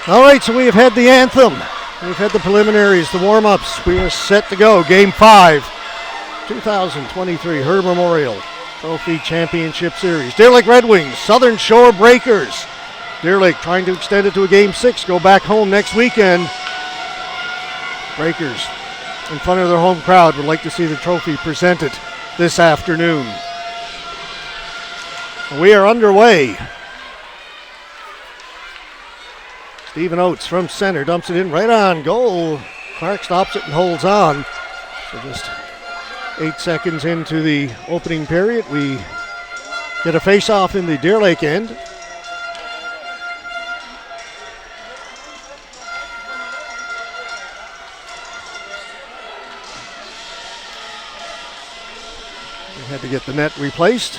All right, so we have had the anthem. We've had the preliminaries, the warm-ups. We are set to go. Game 5, 2023 Herb Memorial Trophy Championship Series. Deer Lake Red Wings, Southern Shore Breakers. Deer Lake trying to extend it to a Game 6, go back home next weekend. Breakers, in front of their home crowd, would like to see the trophy presented this afternoon. We are underway. Stephen Oates from center dumps it in right on goal. Clark stops it and holds on. So just 8 seconds into the opening period, we get a face-off in the Deer Lake end. We had to get the net replaced.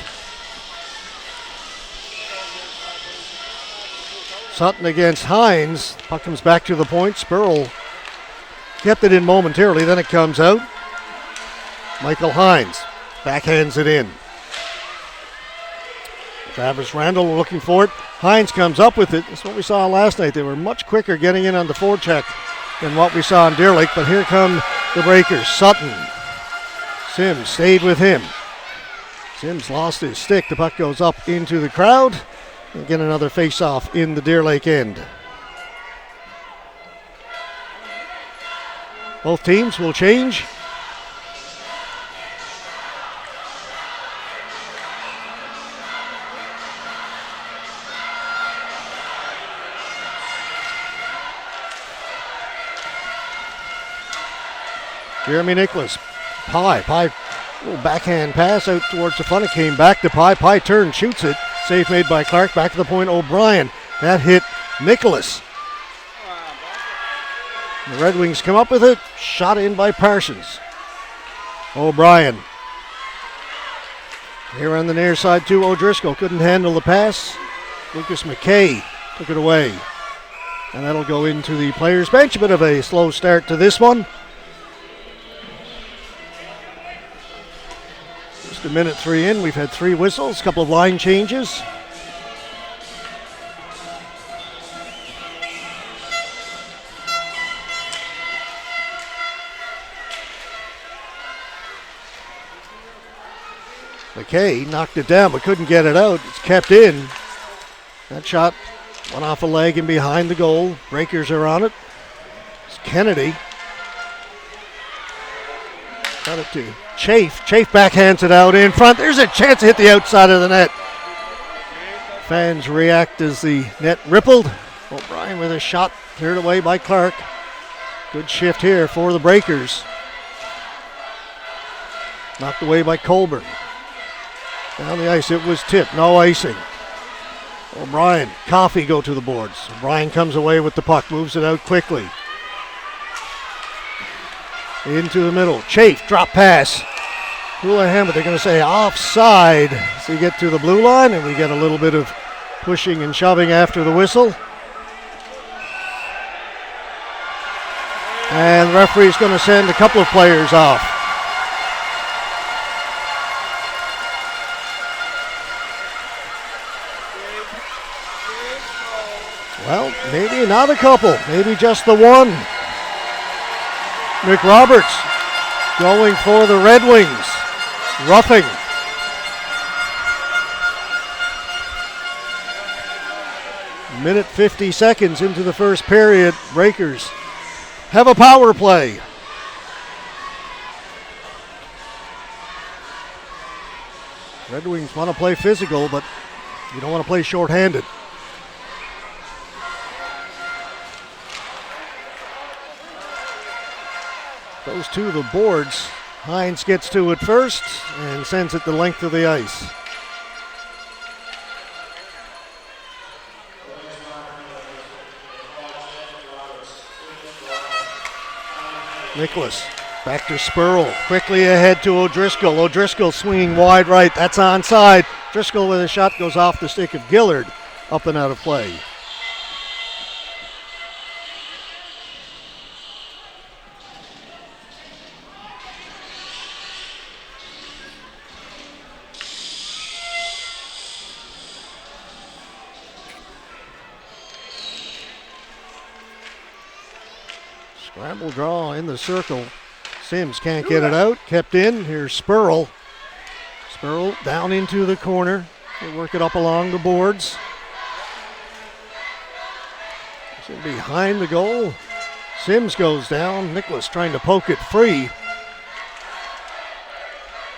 Sutton against Hines. Puck comes back to the point. Spurl kept it in momentarily, then it comes out. Michael Hines backhands it in. Travis Randall looking for it. Hines comes up with it. That's what we saw last night. They were much quicker getting in on the forecheck than what we saw in Deer Lake, but here come the Breakers. Sutton. Sims stayed with him. Sims lost his stick. The puck goes up into the crowd. Again, another face-off in the Deer Lake end. Both teams will change. Jeremy Nicholas. Pye. Little backhand pass out towards the front. It came back to Pye. Pye turned, shoots it. Save made by Clark. Back to the point, O'Brien. That hit Nicholas. The Red Wings come up with it. Shot in by Parsons. O'Brien. Here on the near side too, O'Driscoll couldn't handle the pass. Lucas McKay took it away. And that'll go into the players' bench. A bit of a slow start to this one. Just a minute 3 in. We've had 3 whistles, a couple of line changes. McKay knocked it down but couldn't get it out. It's kept in. That shot went off a leg and behind the goal. Breakers are on it. It's Kennedy. Got it to Chafe. Chafe backhands it out in front. There's a chance to hit the outside of the net. Fans react as the net rippled. O'Brien with a shot cleared away by Clark. Good shift here for the Breakers. Knocked away by Colburn. Down the ice, it was tipped, no icing. O'Brien, Coffey go to the boards. O'Brien comes away with the puck, moves it out quickly. Into the middle, Chafe, drop pass. Houlihan, but they're going to say offside. So you get to the blue line, and we get a little bit of pushing and shoving after the whistle. And the referee's going to send a couple of players off. Well, maybe not a couple, maybe just the one. Mick Roberts going for the Red Wings. Roughing. Minute 50 seconds into the first period. Breakers have a power play. Red Wings want to play physical, but you don't want to play shorthanded. Goes to the boards. Hines gets to it first and sends it the length of the ice. Nicholas back to Spurl. Quickly ahead to O'Driscoll. O'Driscoll swinging wide right. That's onside. Driscoll with a shot goes off the stick of Gillard. Up and out of play. Ramble draw in the circle. Sims can't get it out. Kept in. Here's Spurl. Spurl down into the corner. They work it up along the boards. It's in behind the goal. Sims goes down. Nicholas trying to poke it free.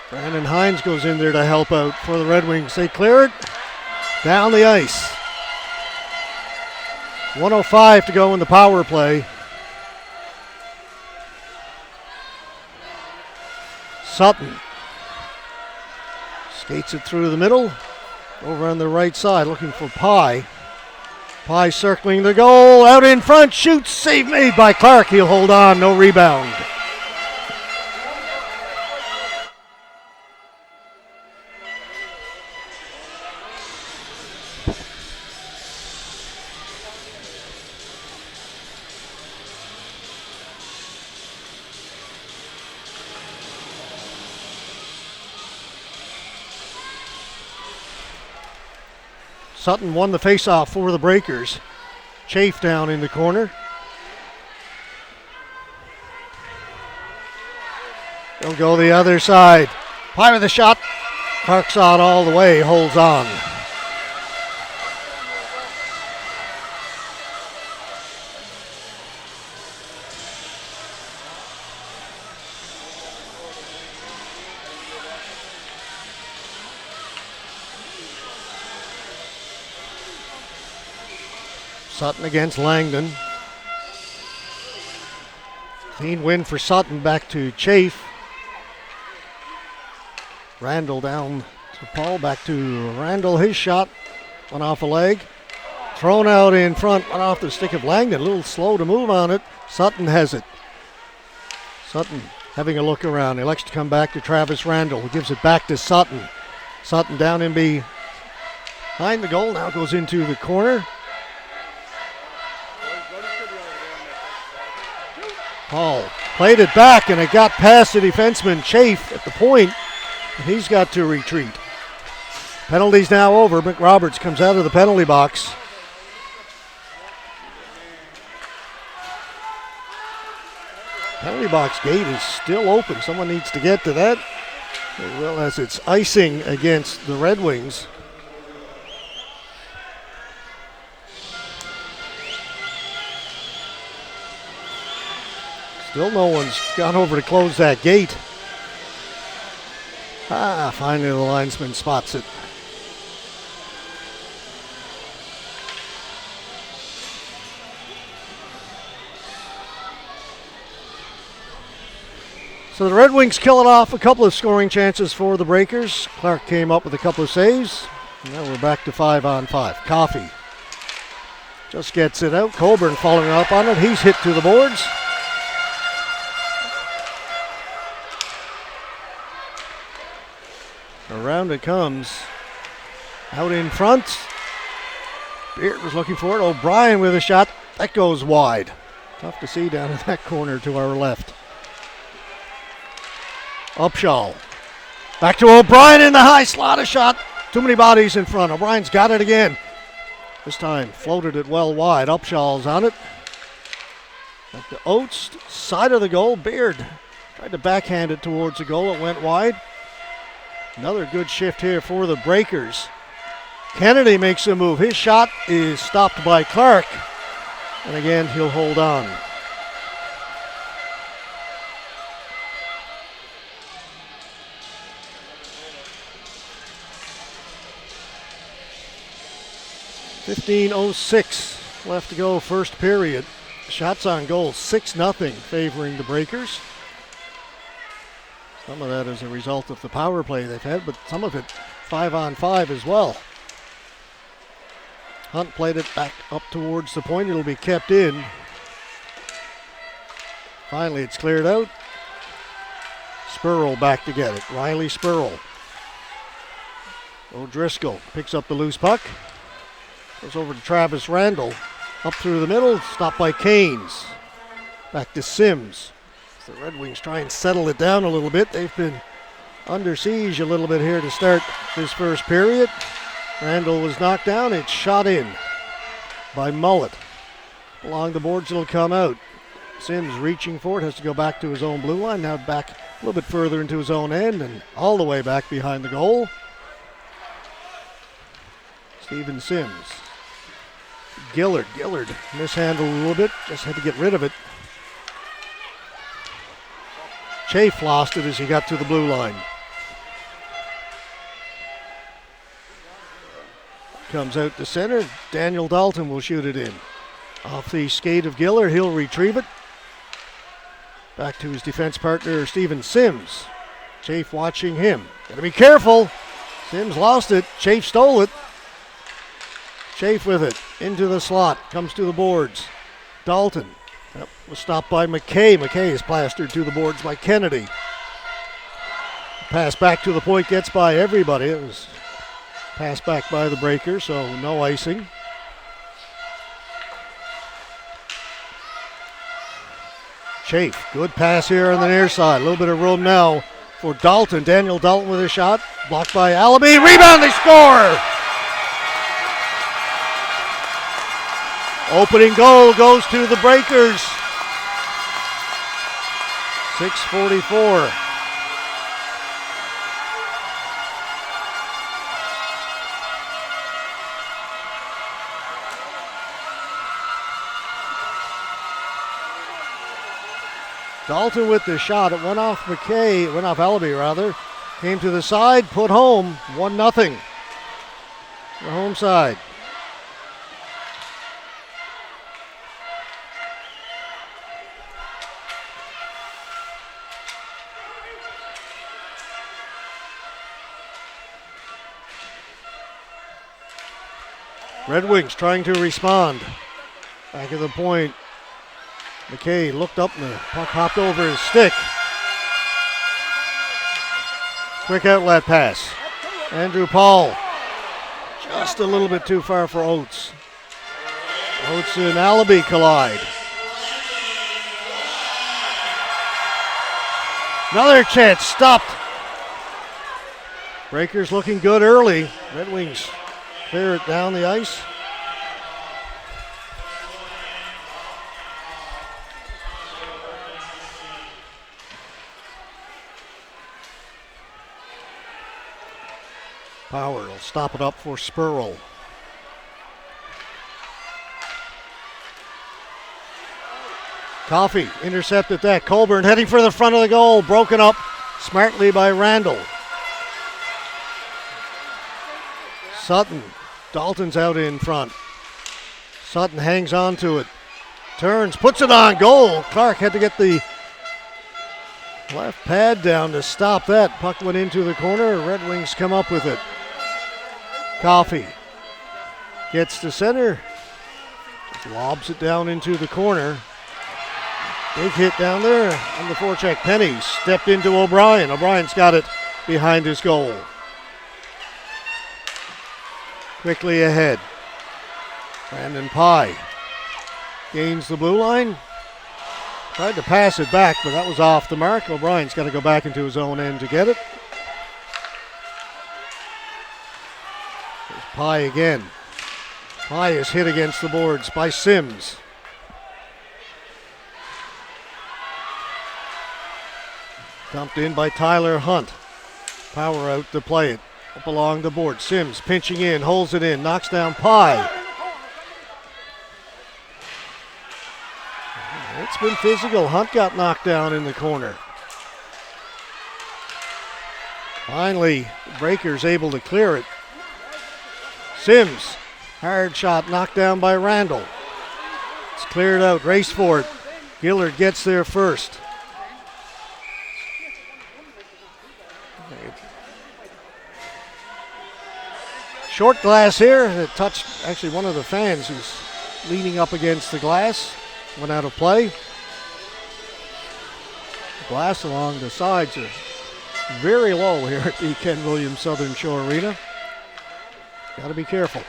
Brandon Hines goes in there to help out for the Red Wings. They clear it down the ice. 1:05 to go in the power play. Sutton skates it through the middle. Over on the right side looking for Pye. Pye circling the goal. Out in front. Shoots. Save made by Clark. He'll hold on. No rebound. Sutton won the faceoff for the Breakers. Chafe down in the corner. They'll go the other side. Pye with the shot. Clark saw it all the way, holds on. Sutton against Langdon. Clean win for Sutton, back to Chafe. Randall down to Paul, back to Randall. His shot went off a leg. Thrown out in front, went off the stick of Langdon. A little slow to move on it. Sutton has it. Sutton having a look around. He likes to come back to Travis Randall, who gives it back to Sutton. Sutton down in behind the goal, now goes into the corner. Paul played it back, and it got past the defenseman Chafe at the point, and he's got to retreat. Penalty's now over. McRoberts comes out of the penalty box. Penalty box gate is still open. Someone needs to get to that, as well as it's icing against the Red Wings. Still no one's gone over to close that gate. Finally the linesman spots it. So the Red Wings killing off a couple of scoring chances for the Breakers. Clark came up with a couple of saves. And now we're back to 5-on-5. Coffey just gets it out. Coburn following up on it. He's hit to the boards. Around it comes. Out in front. Beard was looking for it. O'Brien with a shot. That goes wide. Tough to see down in that corner to our left. Upshaw. Back to O'Brien in the high slot. A shot. Too many bodies in front. O'Brien's got it again. This time floated it well wide. Upshaw's on it. Back to Oates. Side of the goal. Beard tried to backhand it towards the goal. It went wide. Another good shift here for the Breakers. Kennedy makes a move. His shot is stopped by Clark. And again, he'll hold on. .06 left to go, first period. Shots on goal, 6-0 favoring the Breakers. Some of that is a result of the power play they've had, but some of it 5-on-5 as well. Hunt played it back up towards the point. It'll be kept in. Finally, it's cleared out. Spurl back to get it. Riley Spurl. O'Driscoll picks up the loose puck. Goes over to Travis Randall. Up through the middle. Stopped by Canes. Back to Sims. The Red Wings try and settle it down a little bit. They've been under siege a little bit here to start this first period. Randall was knocked down. It's shot in by Mullet. Along the boards it'll come out. Sims reaching for it, has to go back to his own blue line. Now back a little bit further into his own end and all the way back behind the goal. Steven Sims. Gillard mishandled a little bit, just had to get rid of it. Chafe lost it as he got to the blue line. Comes out to center. Daniel Dalton will shoot it in. Off the skate of Gillard, he'll retrieve it. Back to his defense partner, Steven Sims. Chafe watching him. Gotta be careful. Sims lost it. Chafe stole it. Chafe with it. Into the slot. Comes to the boards. Dalton. Yep, was stopped by McKay. McKay is plastered to the boards by Kennedy. Pass back to the point gets by everybody. It was passed back by the breaker, so no icing. Chafe, good pass here on the near side. A little bit of room now for Dalton. Daniel Dalton with a shot. Blocked by Allaby. Rebound, they score! Opening goal goes to the Breakers. 6:44. Dalton with the shot. It went off McKay. It went off Allaby, rather. Came to the side, put home. 1-0. The home side. Red Wings trying to respond. Back at the point. McKay looked up and the puck hopped over his stick. Quick outlet pass. Andrew Paul. Just a little bit too far for Oates. Oates and Allaby collide. Another chance. Stopped. Breakers looking good early. Red Wings clear it down the ice. Power will stop it up for Spurl. Coffey intercepted that. Colburn heading for the front of the goal. Broken up smartly by Randall. Sutton. Dalton's out in front. Sutton hangs on to it. Turns, puts it on goal. Clark had to get the left pad down to stop that. Puck went into the corner. Red Wings come up with it. Coffey gets to center. Just lobs it down into the corner. Big hit down there on the forecheck. Penny stepped into O'Brien. O'Brien's got it behind his goal. Quickly ahead. Brandon Pye gains the blue line. Tried to pass it back, but that was off the mark. O'Brien's got to go back into his own end to get it. There's Pye again. Pye is hit against the boards by Sims. Dumped in by Tyler Hunt. Power out to play it. Up along the board. Sims pinching in, holds it in, knocks down Pye. It's been physical. Hunt got knocked down in the corner. Finally, Breakers able to clear it. Sims, hard shot knocked down by Randall. It's cleared out, race for it. Gillard gets there first. Short glass here. It touched actually one of the fans who's leaning up against the glass. Went out of play. The glass along the sides are very low here at the Ken Williams Southern Shore Arena. Got to be careful.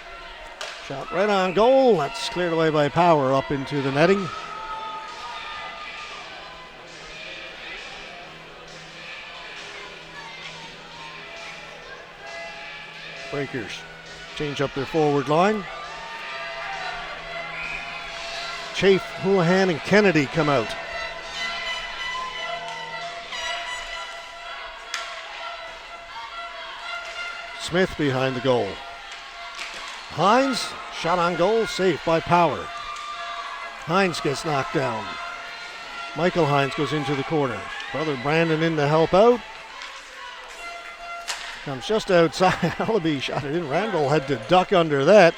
Shot right on goal. That's cleared away by Power up into the netting. Breakers change up their forward line. Chafe, Houlihan, and Kennedy come out. Smith behind the goal. Hines, shot on goal, saved by Power. Hines gets knocked down. Michael Hines goes into the corner. Brother Brandon in to help out. Comes just outside. Allaby shot it in. Randall had to duck under that.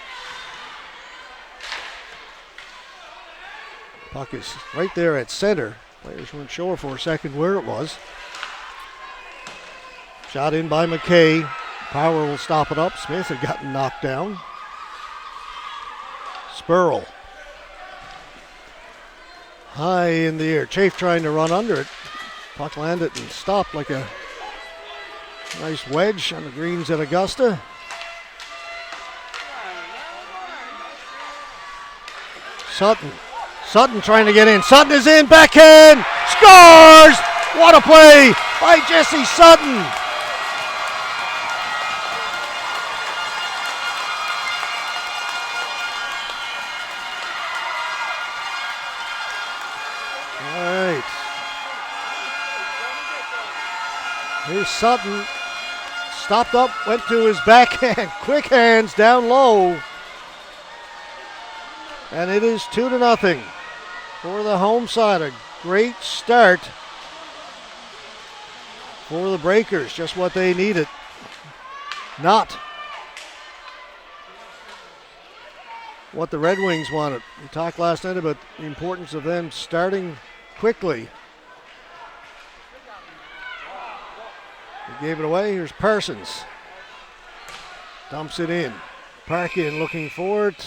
Puck is right there at center. Players weren't sure for a second where it was. Shot in by McKay. Power will stop it up. Smith had gotten knocked down. Spurl. High in the air. Chafe trying to run under it. Puck landed and stopped like a nice wedge on the greens at Augusta. Sutton trying to get in. Sutton is in. Backhand. Scores! What a play by Jesse Sutton. Here's Sutton, stopped up, went to his backhand, quick hands down low. And it is 2-0 for the home side. A great start for the Breakers, just what they needed. Not what the Red Wings wanted. We talked last night about the importance of them starting quickly. He gave it away. Here's Parsons. Dumps it in. Parkin looking for it.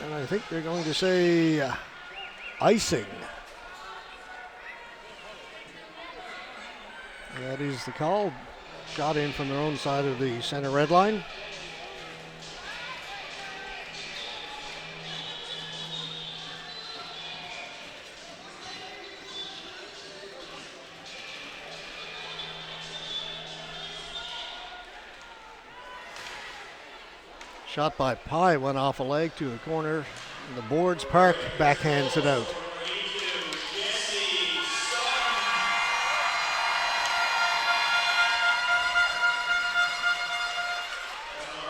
And I think they're going to say icing. That is the call. Shot in from their own side of the center red line. Shot by Pye went off a leg to a corner in the boards. Park backhands it out.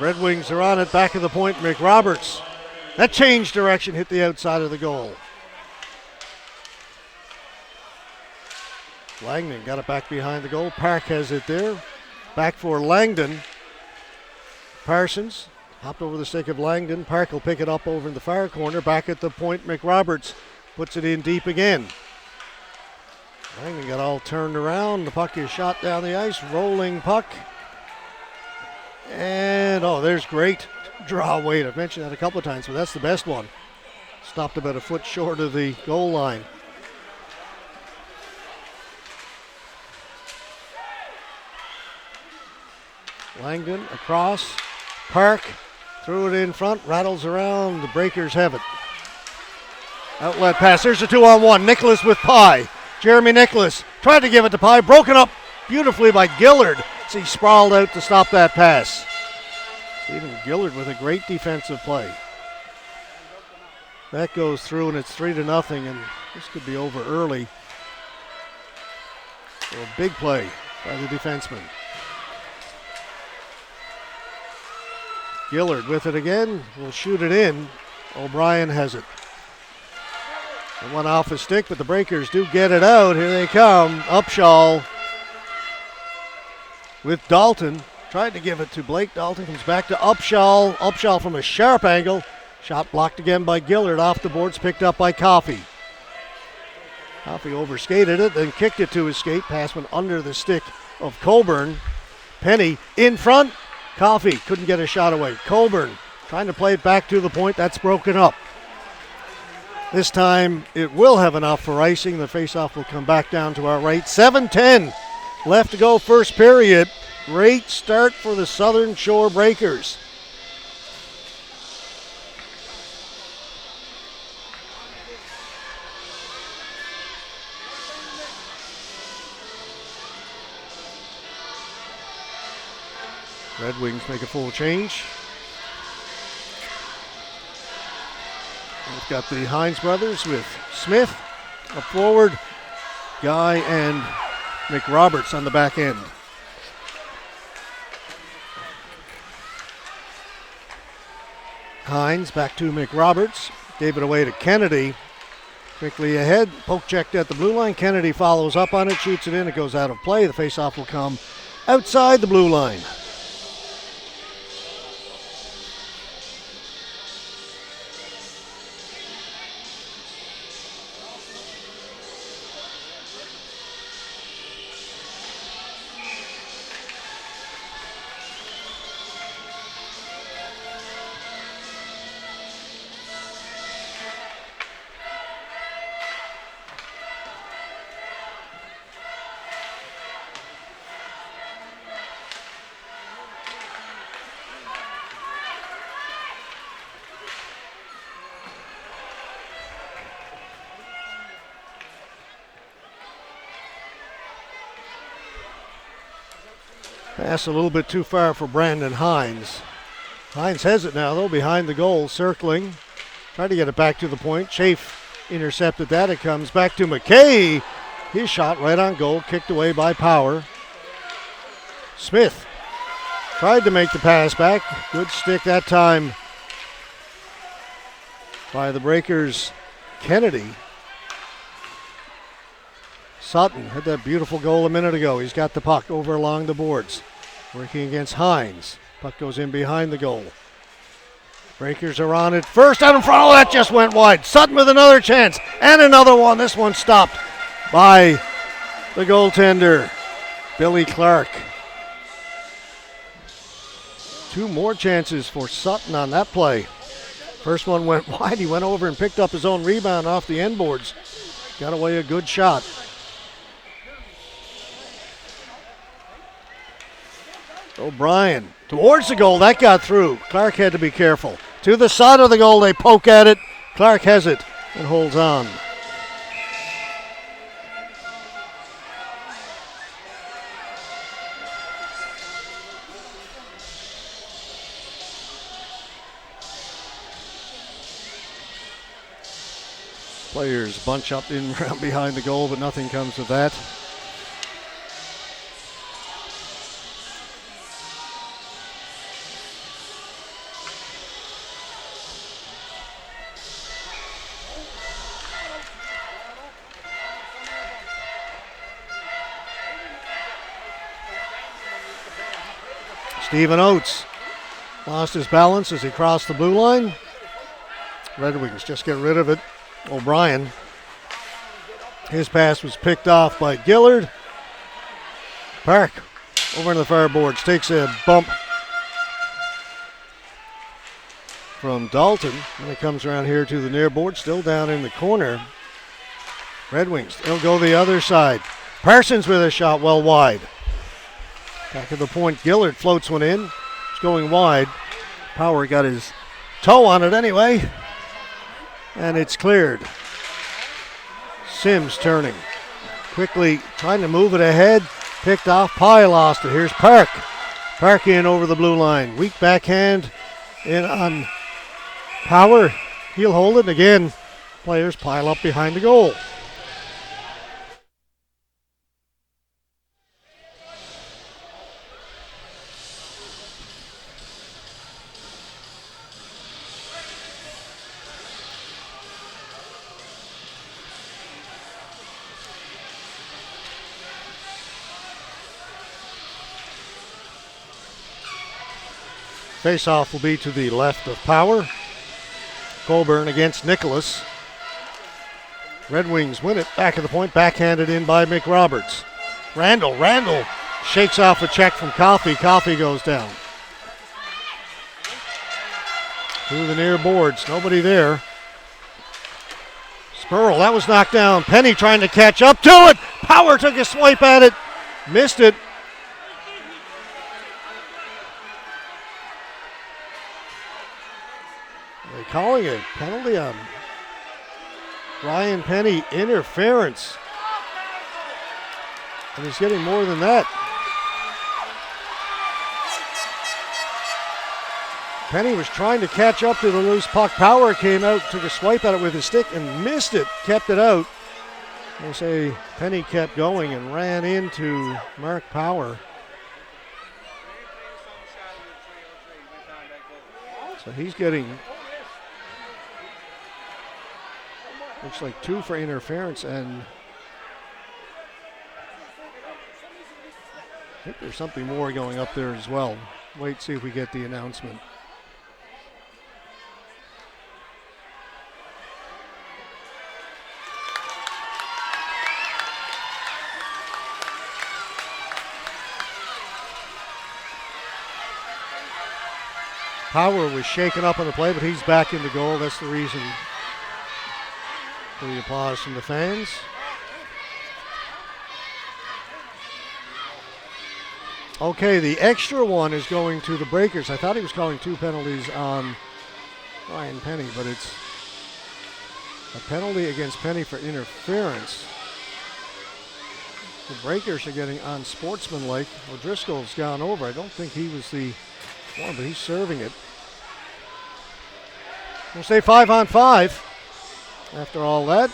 Red Wings are on it, back of the point, McRoberts. That changed direction, hit the outside of the goal. Langdon got it back behind the goal. Park has it there. Back for Langdon. Parsons hopped over the stick of Langdon. Park will pick it up over in the far corner. Back at the point, McRoberts puts it in deep again. Langdon got all turned around. The puck is shot down the ice. Rolling puck. And, there's great draw weight. I've mentioned that a couple of times, but that's the best one. Stopped about a foot short of the goal line. Langdon across. Park threw it in front, rattles around. The Breakers have it. Outlet pass. There's a 2-on-1. Nicholas with Pye. Jeremy Nicholas tried to give it to Pye. Broken up beautifully by Gillard as he sprawled out to stop that pass. Stephen Gillard with a great defensive play. That goes through and it's 3-0, and this could be over early. So a big play by the defenseman. Gillard with it again, will shoot it in. O'Brien has it. It went off his stick, but the Breakers do get it out. Here they come. Upshaw with Dalton. Tried to give it to Blake. Dalton comes back to Upshaw. Upshaw from a sharp angle. Shot blocked again by Gillard. Off the boards, picked up by Coffey. Coffey overskated it, then kicked it to his skate. Pass went under the stick of Coburn. Penny in front. Coffey couldn't get a shot away. Coburn trying to play it back to the point. That's broken up. This time it will have enough for icing. The faceoff will come back down to our right. 7:10 left to go first period. Great start for the Southern Shore Breakers. Red Wings make a full change. We've got the Hines brothers with Smith up forward, Guy and McRoberts on the back end. Hines back to McRoberts. Gave it away to Kennedy. Quickly ahead. Poke checked at the blue line. Kennedy follows up on it, shoots it in. It goes out of play. The faceoff will come outside the blue line. Pass a little bit too far for Brandon Hines. Hines has it now, though, behind the goal, circling. Tried to get it back to the point. Chafe intercepted that. It comes back to McKay. His shot right on goal, kicked away by Power. Smith tried to make the pass back. Good stick that time by the Breakers' Kennedy. Sutton had that beautiful goal a minute ago. He's got the puck over along the boards. Working against Hines. Puck goes in behind the goal. Breakers are on it first, out in front. Oh, that just went wide. Sutton with another chance and another one. This one stopped by the goaltender, Billy Clark. Two more chances for Sutton on that play. First one went wide. He went over and picked up his own rebound off the end boards. Got away a good shot. O'Brien towards the goal. That got through. Clark had to be careful. To the side of the goal. They poke at it. Clark has it and holds on. Players bunch up in around behind the goal, but nothing comes of that. Stephen Oates lost his balance as he crossed the blue line. Red Wings just get rid of it. O'Brien. His pass was picked off by Gillard. Park over into the far boards. Takes a bump from Dalton. And it comes around here to the near board. Still down in the corner. Red Wings. They'll go the other side. Parsons with a shot well wide. Back at the point, Gillard floats one in. It's going wide. Power got his toe on it anyway. And it's cleared. Sims turning. Quickly trying to move it ahead. Picked off. Pye lost it. Here's Park. Park in over the blue line. Weak backhand in on Power. He'll hold it. And again, players pile up behind the goal. Face-off will be to the left of Power. Colburn against Nicholas. Red Wings win it. Back of the point. Backhanded in by McRoberts. Randall shakes off a check from Coffey. Coffey goes down. Through the near boards. Nobody there. Spurl. That was knocked down. Penny trying to catch up to it. Power took a swipe at it. Missed it. They're calling a penalty on Ryan Penny, interference. And he's getting more than that. Penny was trying to catch up to the loose puck. Power came out, took a swipe at it with his stick and missed it, kept it out. They say Penny kept going and ran into Mark Power. So he's getting, looks like 2 for interference, and I think there's something more going up there as well. Wait, see if we get the announcement. Power was shaken up on the play, but he's back in the goal. That's the reason for the applause from the fans. Okay, the extra one is going to the Breakers. I thought he was calling 2 penalties on Ryan Penny, but it's a penalty against Penny for interference. The Breakers are getting unsportsmanlike. O'Driscoll's gone over. I don't think he was the one, but he's serving it. We'll say 5-on-5 after all that.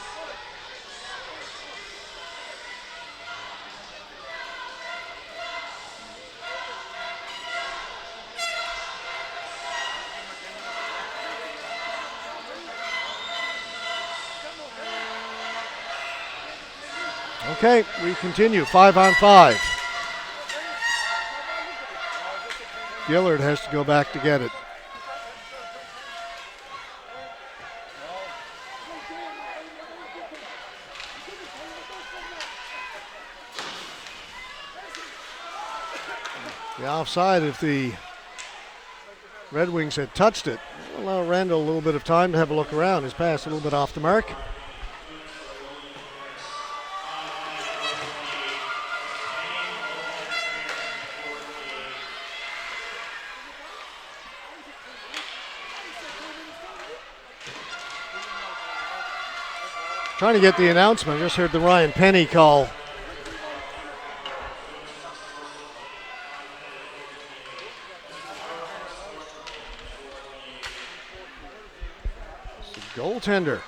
Okay, we continue, 5-on-5. Gillard has to go back to get it. The offside, if the Red Wings had touched it, allow Randall a little bit of time to have a look around. His pass a little bit off the mark. Trying to get the announcement. Just heard the Ryan Penny call. So goaltender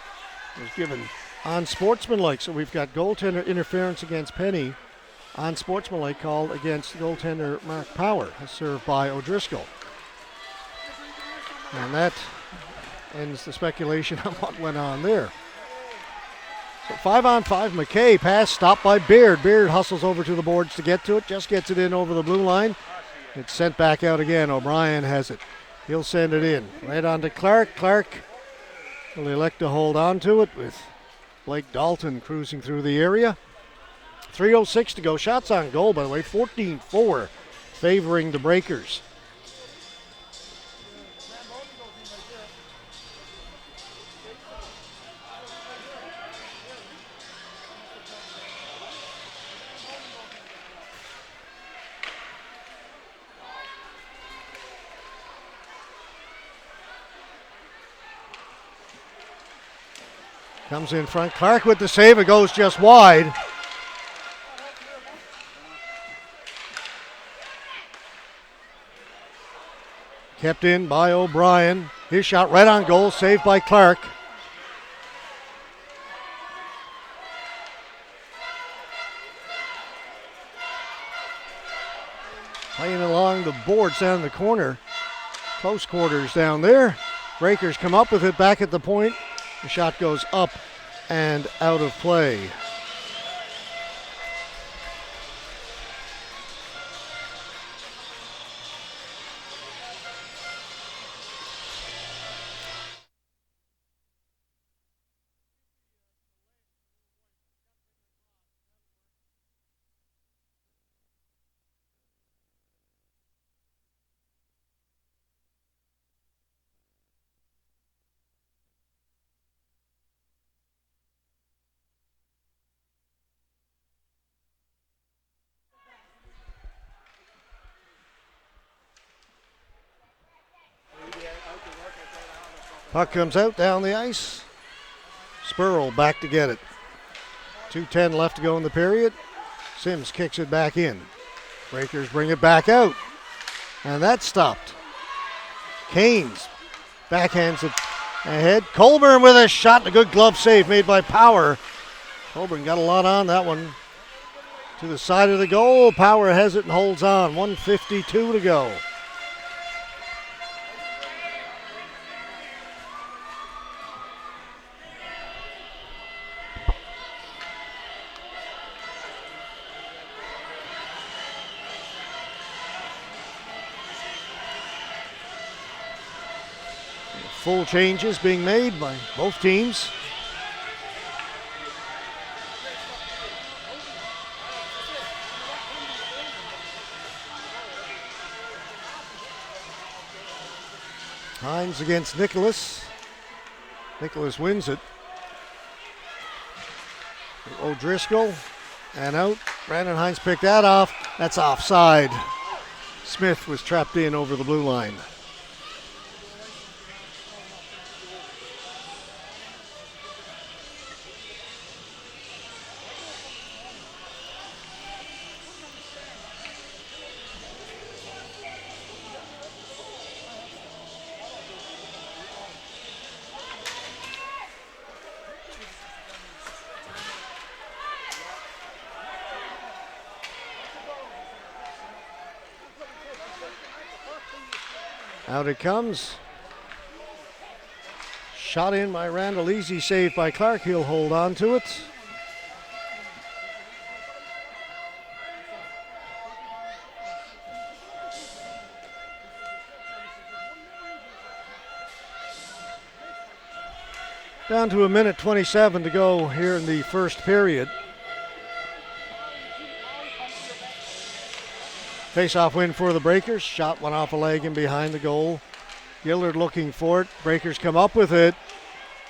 was given unsportsmanlike. So we've got goaltender interference against Penny. Unsportsmanlike called against goaltender Mark Power. Served by O'Driscoll. And that ends the speculation on what went on there. So 5-on-5, McKay, pass stopped by Beard. Beard hustles over to the boards to get to it, just gets it in over the blue line. It's sent back out again. O'Brien has it. He'll send it in. Right on to Clark. Clark will elect to hold on to it with Blake Dalton cruising through the area. 3:06 to go. Shots on goal, by the way, 14-4 favoring the Breakers. Comes in front. Clark with the save. It goes just wide. Kept in by O'Brien. His shot right on goal. Saved by Clark. Playing along the boards down in the corner. Close quarters down there. Breakers come up with it back at the point. The shot goes up and out of play. Puck comes out down the ice. Spurl back to get it. 2:10 left to go in the period. Sims kicks it back in. Breakers bring it back out. And that's stopped. Canes backhands it ahead. Colburn with a shot, a good glove save made by Power. Colburn got a lot on that one. To the side of the goal, Power has it and holds on. 1:52 to go. Full changes being made by both teams. Hines against Nicholas. Nicholas wins it. O'Driscoll and out. Brandon Hines picked that off. That's offside. Smith was trapped in over the blue line. Out it comes. Shot in by Randall. Easy save by Clark. He'll hold on to it. Down to 1:27 to go here in the first period. Face-off win for the Breakers. Shot went off a leg and behind the goal. Gillard looking for it. Breakers come up with it.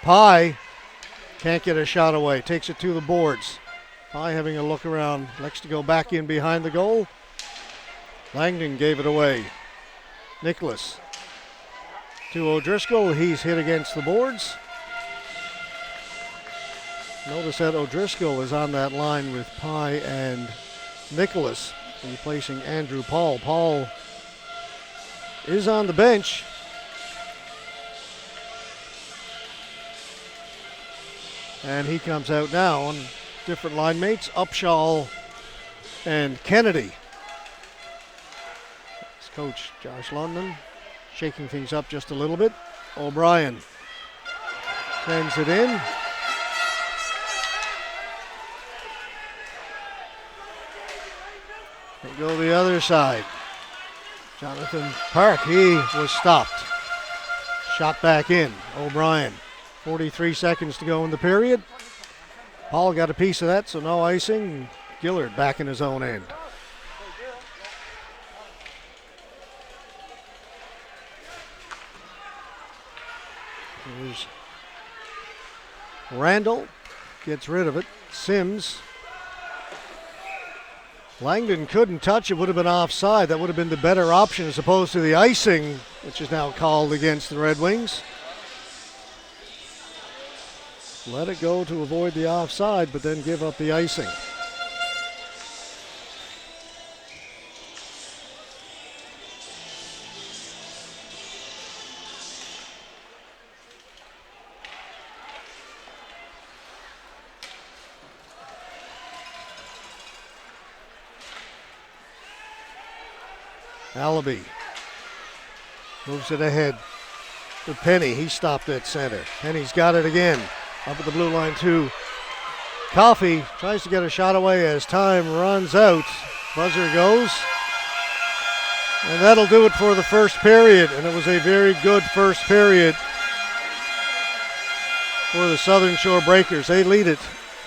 Pye can't get a shot away. Takes it to the boards. Pye having a look around. Likes to go back in behind the goal. Langdon gave it away. Nicholas to O'Driscoll. He's hit against the boards. Notice that O'Driscoll is on that line with Pye and Nicholas, replacing Andrew Paul. Paul is on the bench. And he comes out now on different line mates, Upshaw and Kennedy. It's coach Josh London shaking things up just a little bit. O'Brien sends it in. They go the other side. Jonathan Park, he was stopped. Shot back in. O'Brien. 43 seconds to go in the period. Paul got a piece of that, so no icing. Gillard back in his own end. Here's Randall. Gets rid of it. Sims. Langdon couldn't touch it, would have been offside. That would have been the better option as opposed to the icing, which is now called against the Red Wings. Let it go to avoid the offside, but then give up the icing. Allaby moves it ahead to Penny. He stopped at center. Penny's got it again. Up at the blue line too. Coffey tries to get a shot away as time runs out. Buzzer goes. And that'll do it for the first period. And it was a very good first period for the Southern Shore Breakers. They lead it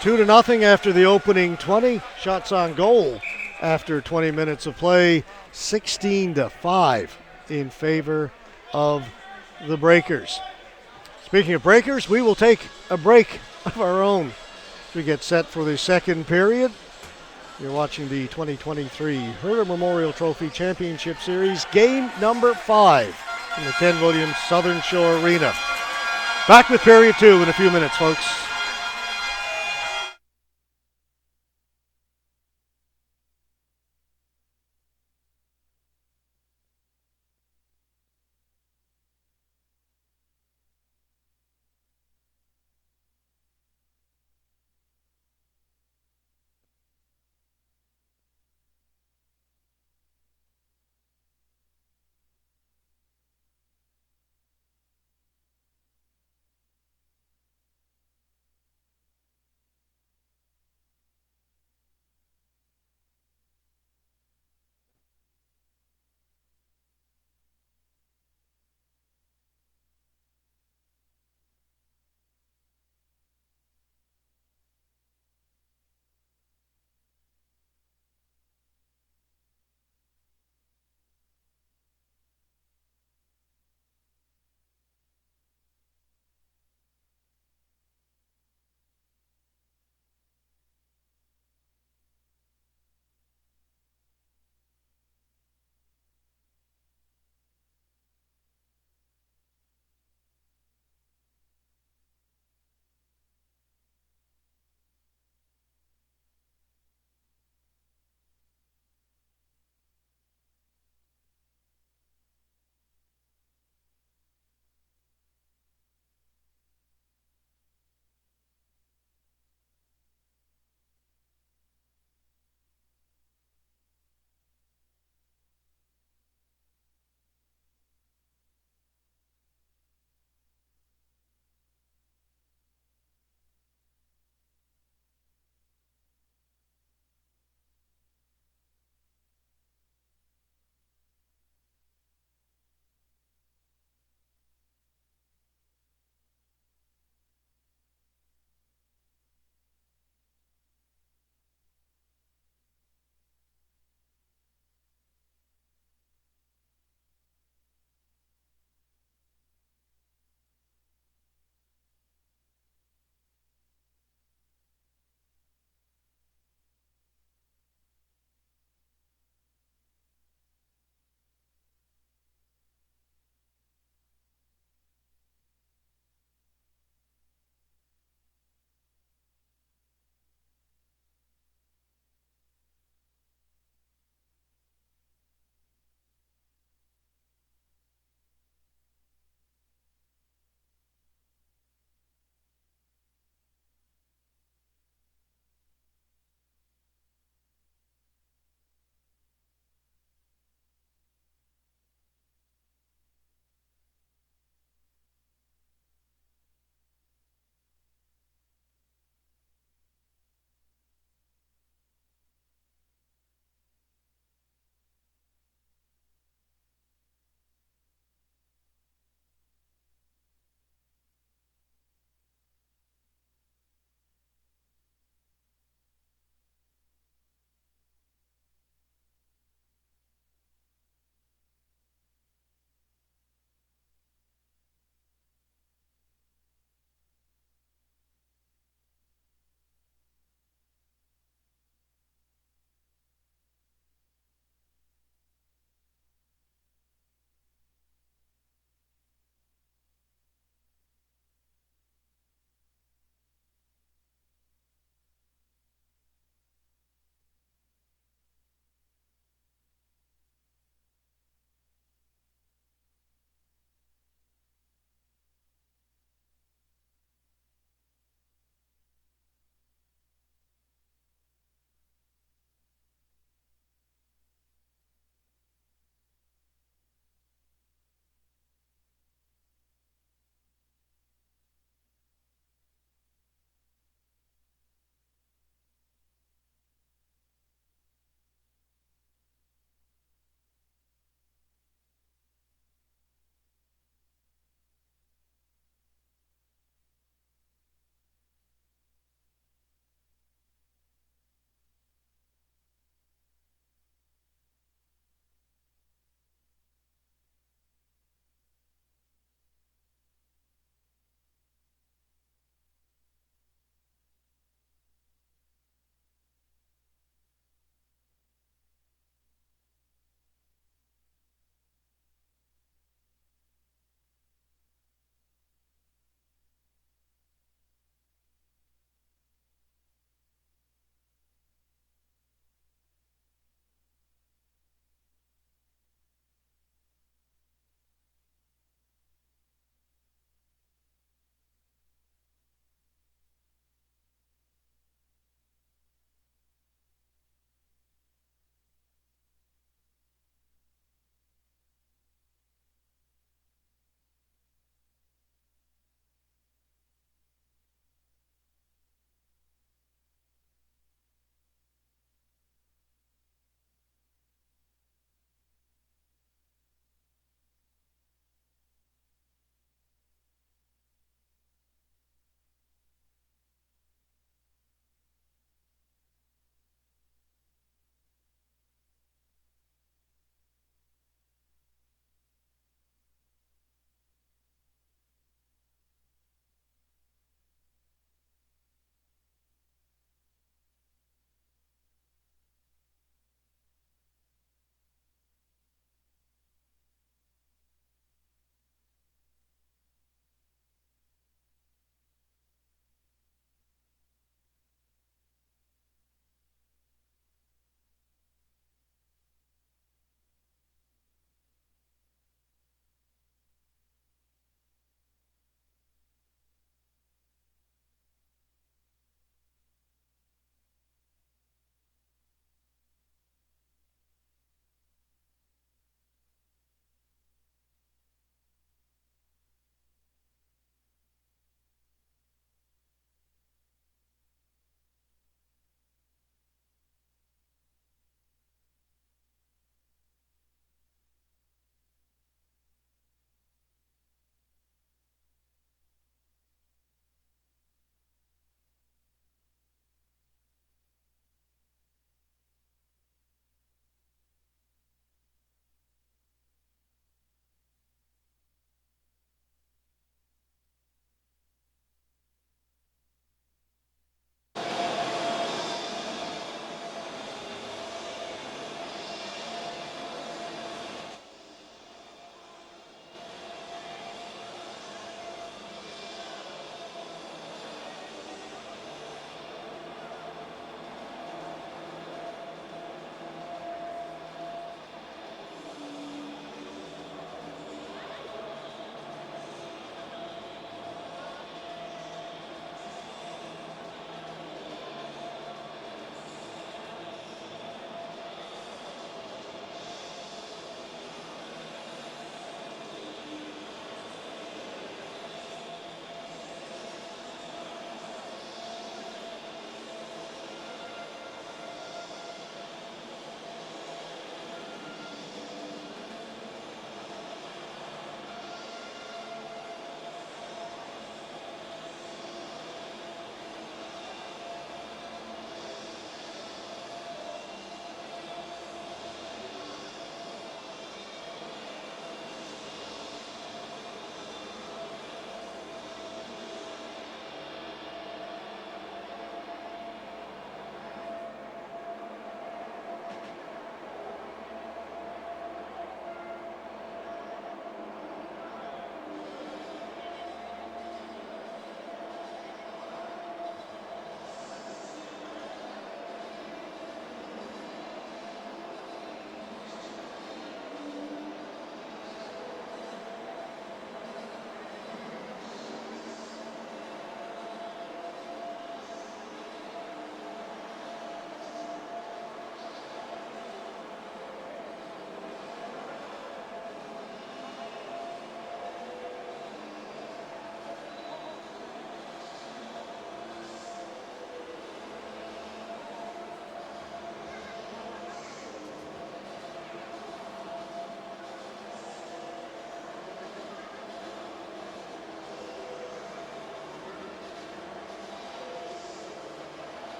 2-0 after the opening 20. Shots on goal after 20 minutes of play. 16-5 in favor of the Breakers. Speaking of Breakers, we will take a break of our own as we get set for the second period. You're watching the 2023 Herder Memorial Trophy Championship Series, game number 5 in the Ken Williams Southern Shore Arena. Back with period 2 in a few minutes, folks.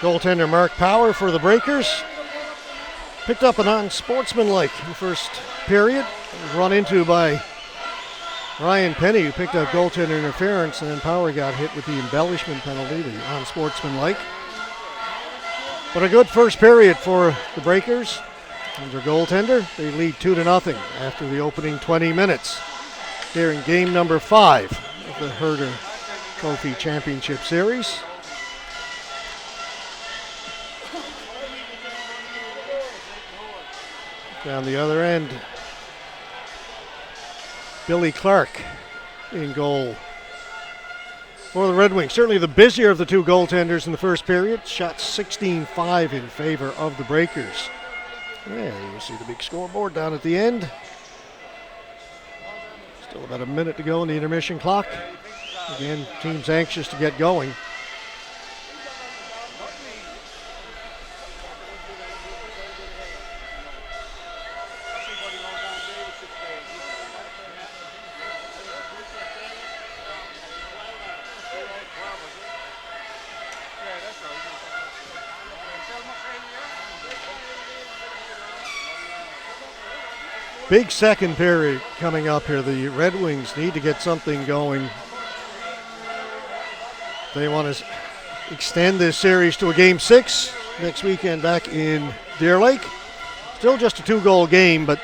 Goaltender Mark Power for the Breakers. Picked up an unsportsmanlike in the first period. Was run into by Ryan Penny, who picked up goaltender interference, and then Power got hit with the embellishment penalty, the unsportsmanlike. But a good first period for the Breakers. Under goaltender, they lead 2-0 after the opening 20 minutes. Here in game number 5 of the Herder Trophy Championship Series. Down the other end, Billy Clark in goal for the Red Wings. Certainly the busier of the two goaltenders in the first period. Shot 16-5 in favor of the Breakers. Yeah, you see the big scoreboard down at the end. Still about a minute to go in the intermission clock. Again, team's anxious to get going. Big second period coming up here. The Red Wings need to get something going. They want to extend this series to a game 6 next weekend back in Deer Lake. Still just a 2-goal game, but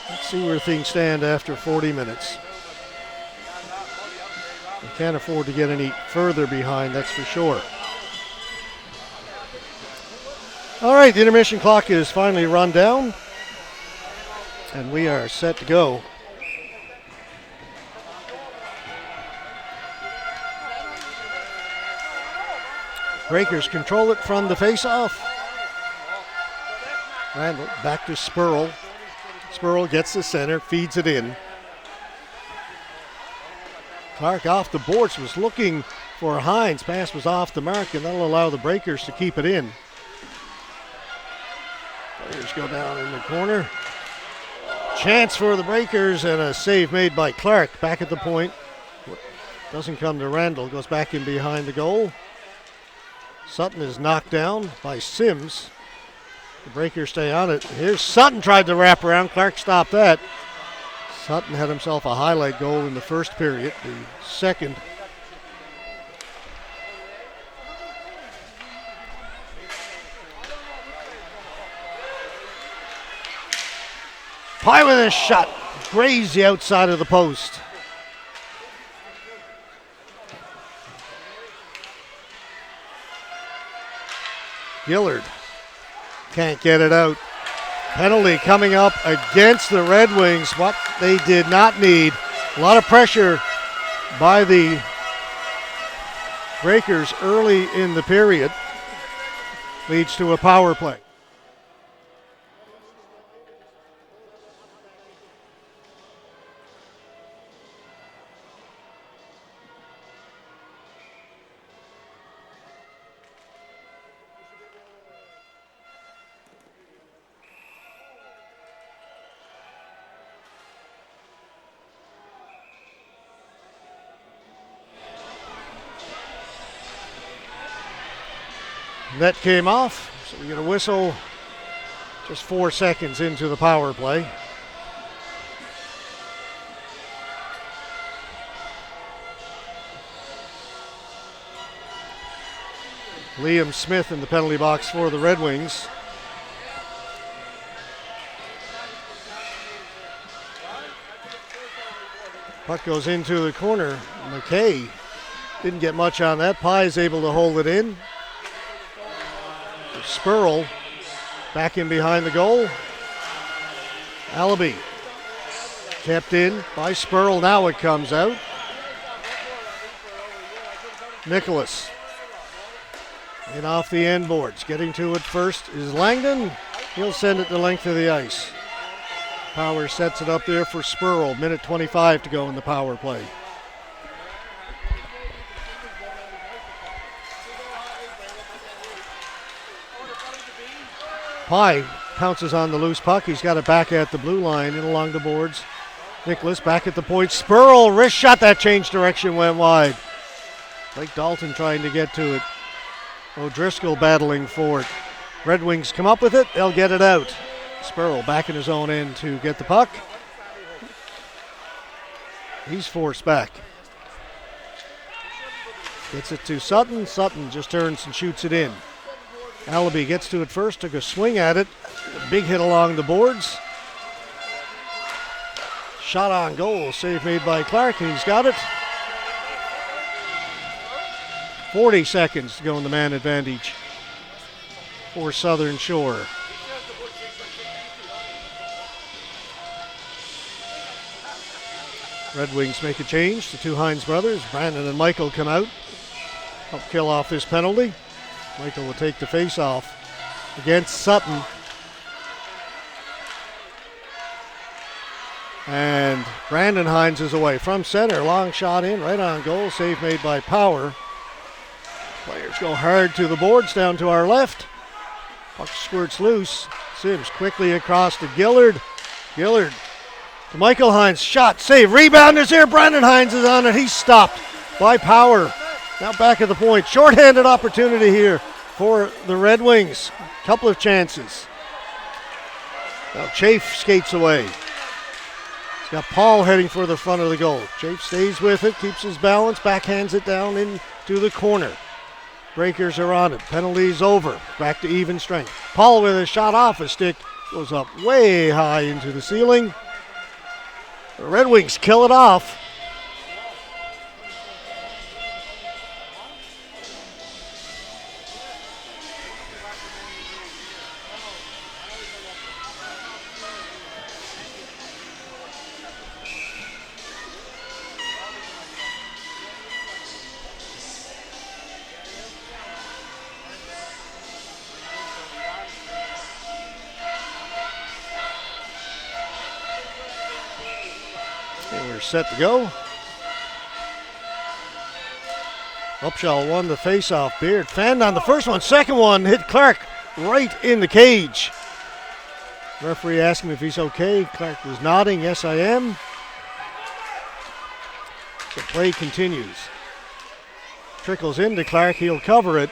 let's see where things stand after 40 minutes. They can't afford to get any further behind, that's for sure. All right, the intermission clock is finally run down, and we are set to go. Breakers control it from the faceoff. Randall back to Spurl. Spurl gets the center, feeds it in. Clark off the boards, was looking for Hines. Pass was off the mark, and that'll allow the Breakers to keep it in. Players go down in the corner. Chance for the Breakers, and a save made by Clark. Back at the point. Doesn't come to Randall. Goes back in behind the goal. Sutton is knocked down by Sims. The Breakers stay on it. Here's Sutton, tried to wrap around. Clark stopped that. Sutton had himself a highlight goal in the first period. The second. Pye with a shot. Grazed the outside of the post. Gillard can't get it out. Penalty coming up against the Red Wings, what they did not need. A lot of pressure by the Breakers early in the period. Leads to a power play. Net came off, so we get a whistle just 4 seconds into the power play. Liam Smith in the penalty box for the Red Wings. Puck goes into the corner. McKay didn't get much on that. Pye is able to hold it in. Spurl back in behind the goal. Allaby kept in by Spurl. Now it comes out. Nicholas in off the end boards. Getting to it first is Langdon. He'll send it the length of the ice. Power sets it up there for Spurl. Minute 25 to go in the power play. Pye pounces on the loose puck. He's got it back at the blue line and along the boards. Nicholas back at the point. Spurl, wrist shot, that changed direction, went wide. Blake Dalton trying to get to it. O'Driscoll battling for it. Red Wings come up with it. They'll get it out. Spurl back in his own end to get the puck. He's forced back. Gets it to Sutton. Sutton just turns and shoots it in. Allaby gets to it first, took a swing at it. A big hit along the boards. Shot on goal, save made by Clark, and he's got it. 40 seconds to go in the man advantage for Southern Shore. Red Wings make a change. The two Hines brothers, Brandon and Michael, come out. Help kill off this penalty. Michael will take the face-off against Sutton. And Brandon Hines is away from center. Long shot in, right on goal. Save made by Power. Players go hard to the boards down to our left. Puck squirts loose. Sims quickly across to Gillard. Gillard to Michael Hines. Shot, save, rebound is here. Brandon Hines is on it. He's stopped by Power. Now back at the point. Short-handed opportunity here for the Red Wings. Couple of chances. Now Chafe skates away. He's got Paul heading for the front of the goal. Chafe stays with it, keeps his balance, backhands it down into the corner. Breakers are on it. Penalty's over. Back to even strength. Paul with a shot off a stick. Goes up way high into the ceiling. The Red Wings kill it off. Set to go. Upshaw won the face-off. Beard fanned on the first one. Second one hit Clark right in the cage. Referee asked him if he's okay. Clark was nodding. Yes, I am. The play continues. Trickles into Clark. He'll cover it.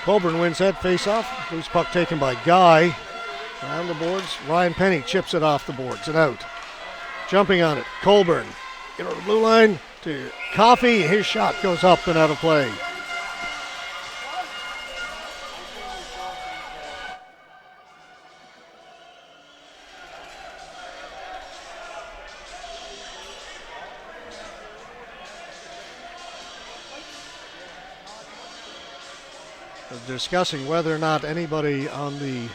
Colburn wins that face-off. Loose puck taken by Guy. Around the boards. Ryan Penny chips it off the boards and out. Jumping on it. Colburn. Get over the blue line to Coffey. His shot goes up and out of play. Discussing whether or not anybody on the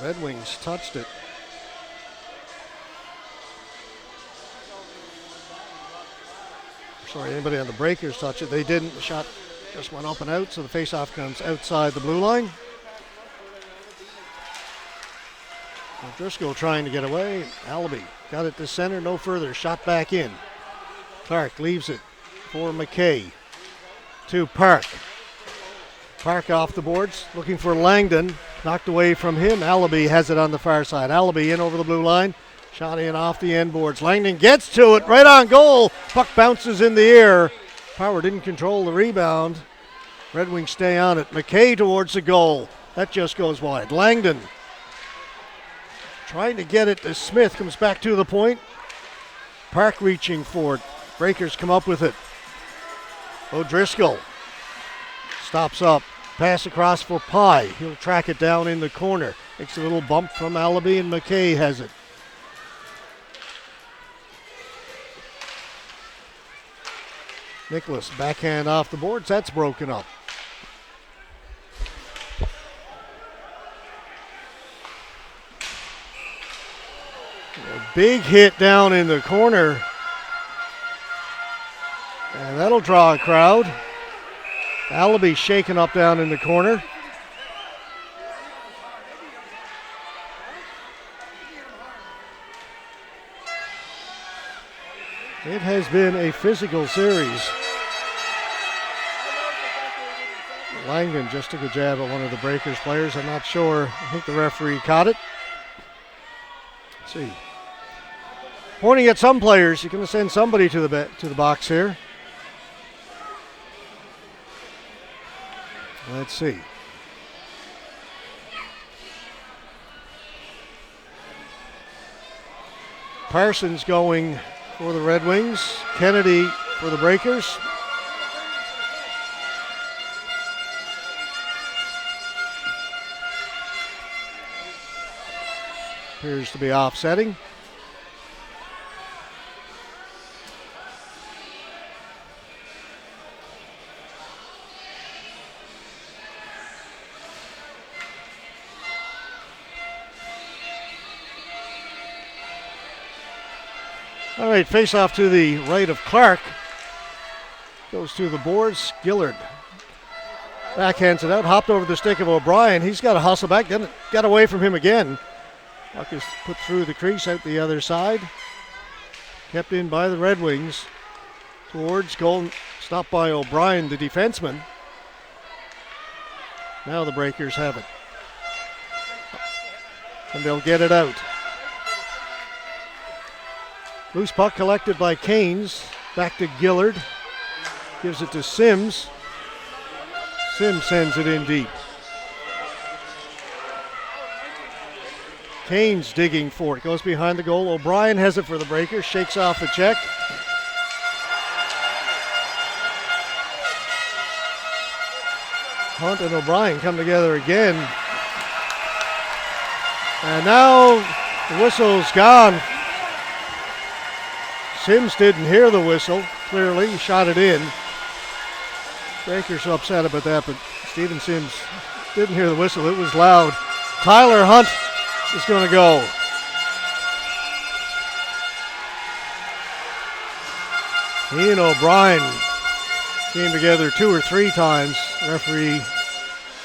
Red Wings touched it. Sorry, anybody on the Breakers touched it. They didn't. The shot just went up and out, so the faceoff comes outside the blue line. Driscoll trying to get away. Allaby got it to center, no further. Shot back in. Clark leaves it for McKay. To Park. Park off the boards, looking for Langdon. Knocked away from him. Allaby has it on the far side. Allaby in over the blue line. Shot in off the end boards. Langdon gets to it, right on goal. Puck bounces in the air. Power didn't control the rebound. Red Wings stay on it. McKay towards the goal. That just goes wide. Langdon trying to get it to Smith. Comes back to the point. Park reaching for it. Breakers come up with it. O'Driscoll stops up. Pass across for Pye. He'll track it down in the corner. Makes a little bump from Allaby, and McKay has it. Nicholas backhand off the boards. That's broken up. A big hit down in the corner. And that'll draw a crowd. Allaby shaken up down in the corner. It has been a physical series. Langdon just took a jab at one of the Breakers players. I'm not sure. I think the referee caught it. Let's see. Pointing at some players. You're going to send somebody to the box here. Let's see. Parsons going for the Red Wings. Kennedy for the Breakers. Appears to be offsetting. All right, face off to the right of Clark. Goes to the boards. Gillard backhands it out, hopped over the stick of O'Brien. He's got to hustle back, got away from him again. Puck is put through the crease out the other side. Kept in by the Red Wings. Towards goal, stopped by O'Brien, the defenseman. Now the Breakers have it. And they'll get it out. Loose puck collected by Canes. Back to Gillard. Gives it to Sims. Sims sends it in deep. Canes digging for it. Goes behind the goal. O'Brien has it for the Breakers. Shakes off the check. Hunt and O'Brien come together again. And now the whistle's gone. Sims didn't hear the whistle. Clearly, he shot it in. Breakers are upset about that, but Steven Sims didn't hear the whistle. It was loud. Tyler Hunt is going to go. He and O'Brien came together 2 or 3 times. The referee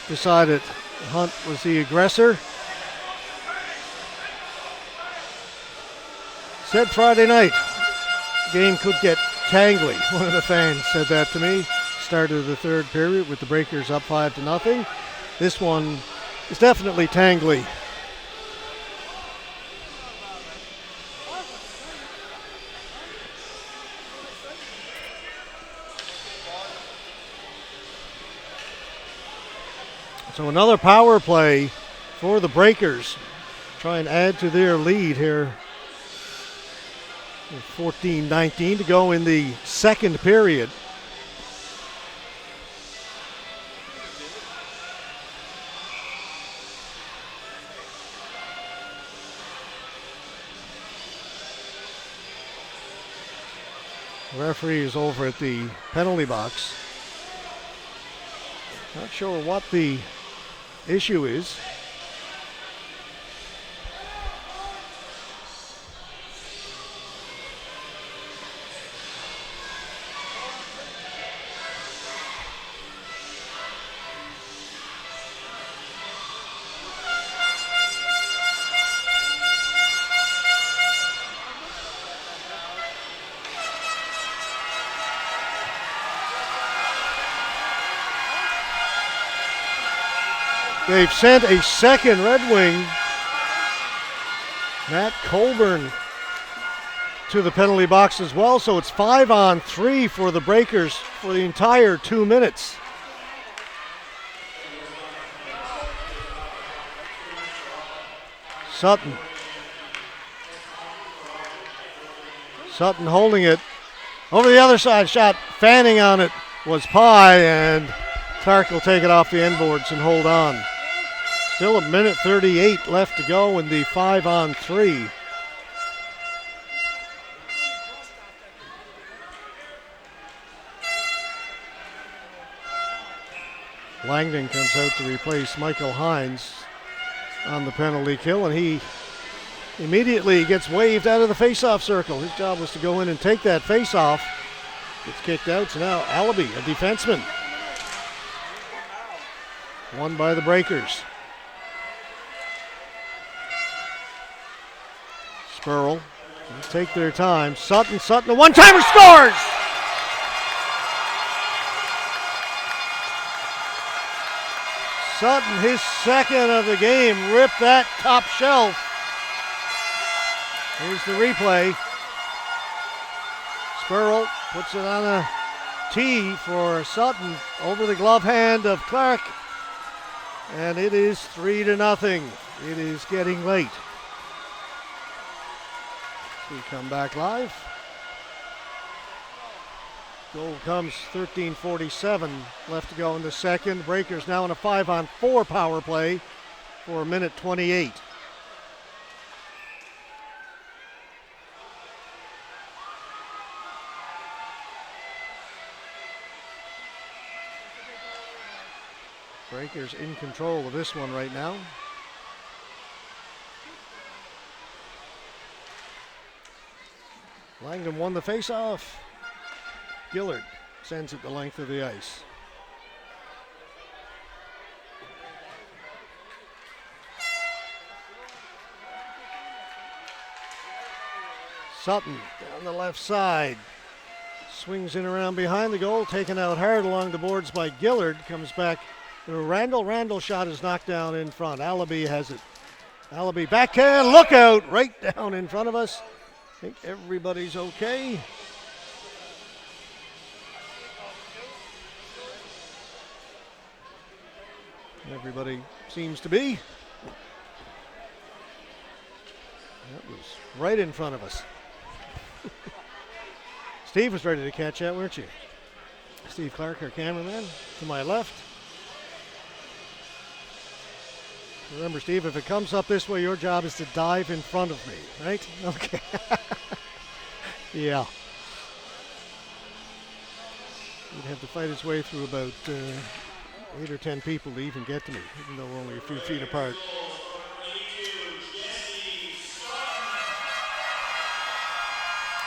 decided Hunt was the aggressor. Said Friday night, the game could get tangly. One of the fans said that to me. Started the third period with the Breakers up 5-0. This one is definitely tangly. So another power play for the Breakers. Try and add to their lead here. 14-19 to go in the second period. The referee is over at the penalty box. Not sure what the issue is. They've sent a second Red Wing, Matt Colburn, to the penalty box as well. So it's 5-on-3 for the Breakers for the entire 2 minutes. Sutton holding it. Over the other side, shot fanning on it was Pye, and Clark will take it off the end boards and hold on. Still 1:38 left to go in the 5-on-3. Langdon comes out to replace Michael Hines on the penalty kill, and he immediately gets waved out of the face-off circle. His job was to go in and take that face-off. Gets kicked out, so now Allaby, a defenseman. Won by the Breakers. Spurl Take their time. Sutton, the one-timer scores! Sutton, his second of the game, ripped that top shelf. Here's the replay. Spurl puts it on a tee for Sutton over the glove hand of Clark. And it is 3-0. It is getting late. We come back live. Goal comes 13:47 left to go in the second. Breakers now in a 5-on-4 power play for a minute 28. Breakers in control of this one right now. Langdon won the face-off. Gillard sends it the length of the ice. Sutton down the left side. Swings in around behind the goal, taken out hard along the boards by Gillard. Comes back to Randall. Randall's shot is knocked down in front. Allaby has it. Allaby backhand, look out, right down in front of us. I think everybody's okay. Everybody seems to be. That was right in front of us. Steve was ready to catch that, weren't you? Steve Clark, our cameraman, to my left. Remember, Steve, if it comes up this way, your job is to dive in front of me, right? Okay. Yeah. He'd have to fight his way through about 8 or 10 people to even get to me, even though we're only a few feet apart.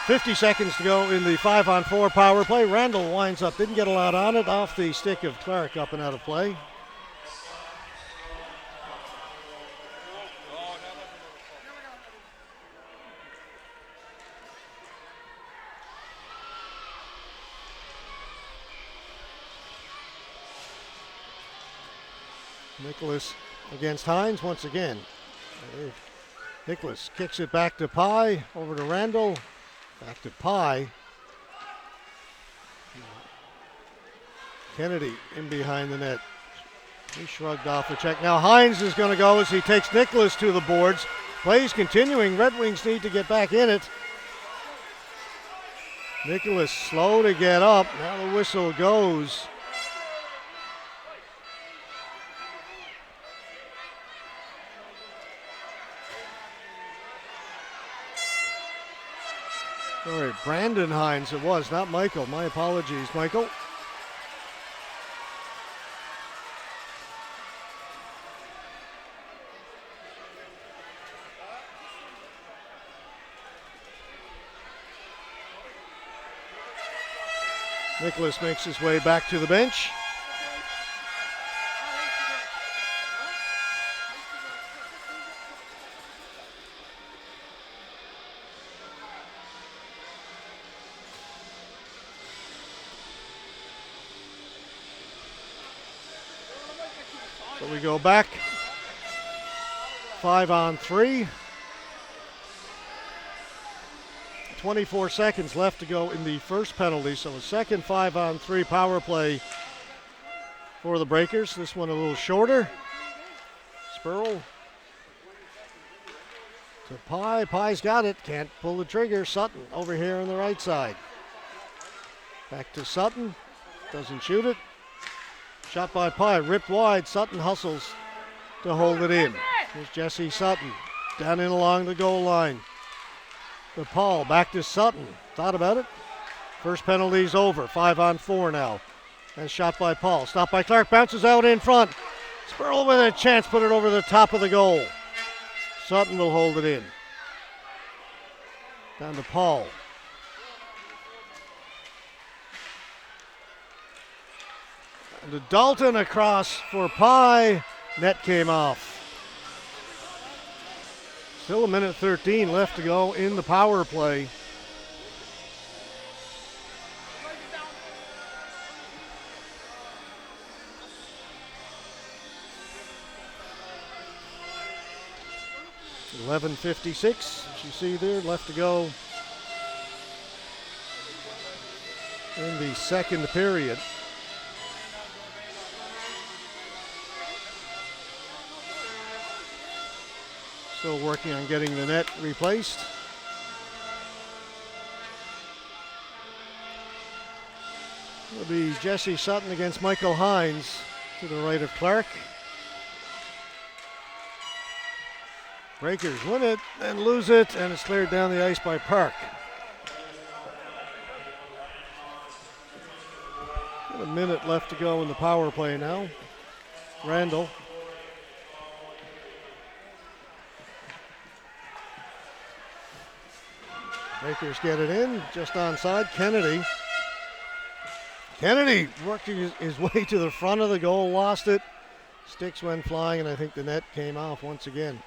.50 seconds to go in the 5-on-4 power play. Randall winds up, didn't get a lot on it, off the stick of Clark, up and out of play. Nicholas against Hines once again. Nicholas kicks it back to Pye, over to Randall, back to Pye. Kennedy in behind the net. He shrugged off the check. Now Hines is going to go as he takes Nicholas to the boards. Plays continuing. Red Wings need to get back in it. Nicholas slow to get up. Now the whistle goes. Sorry, Brandon Hines it was, not Michael. My apologies, Michael. Nicholas makes his way back to the bench. So we go back 5-on-3. 24 seconds left to go in the first penalty. So a second 5-on-3 power play for the Breakers. This one a little shorter. Spurl to Pye. Pye's got it. Can't pull the trigger. Sutton over here on the right side. Back to Sutton. Doesn't shoot it. Shot by Pye, ripped wide. Sutton hustles to hold it in. Here's Jesse Sutton down in along the goal line. To Paul, back to Sutton. Thought about it. First penalty's over. 5-on-4 now. And shot by Paul. Stopped by Clark. Bounces out in front. Spurl with a chance. Put it over the top of the goal. Sutton will hold it in. Down to Paul. And to Dalton across for Pye. Net came off. Still a minute 13 left to go in the power play. .11:56, as you see there, left to go in the second period. Still working on getting the net replaced. It'll be Jesse Sutton against Michael Hines to the right of Clark. Breakers win it and lose it, and it's cleared down the ice by Park. Got a minute left to go in the power play now. Randall. Breakers get it in, just onside. Kennedy working his way to the front of the goal, lost it. Sticks went flying, and I think the net came off once again.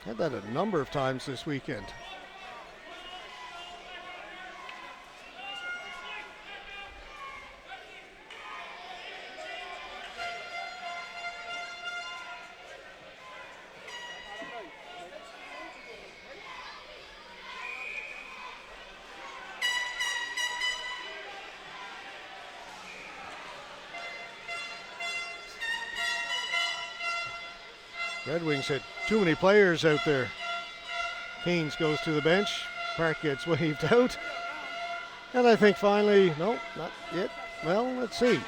Had that a number of times this weekend. Red Wings had too many players out there. Keynes goes to the bench. Park gets waved out. And I think finally, no, not yet. Well, let's see.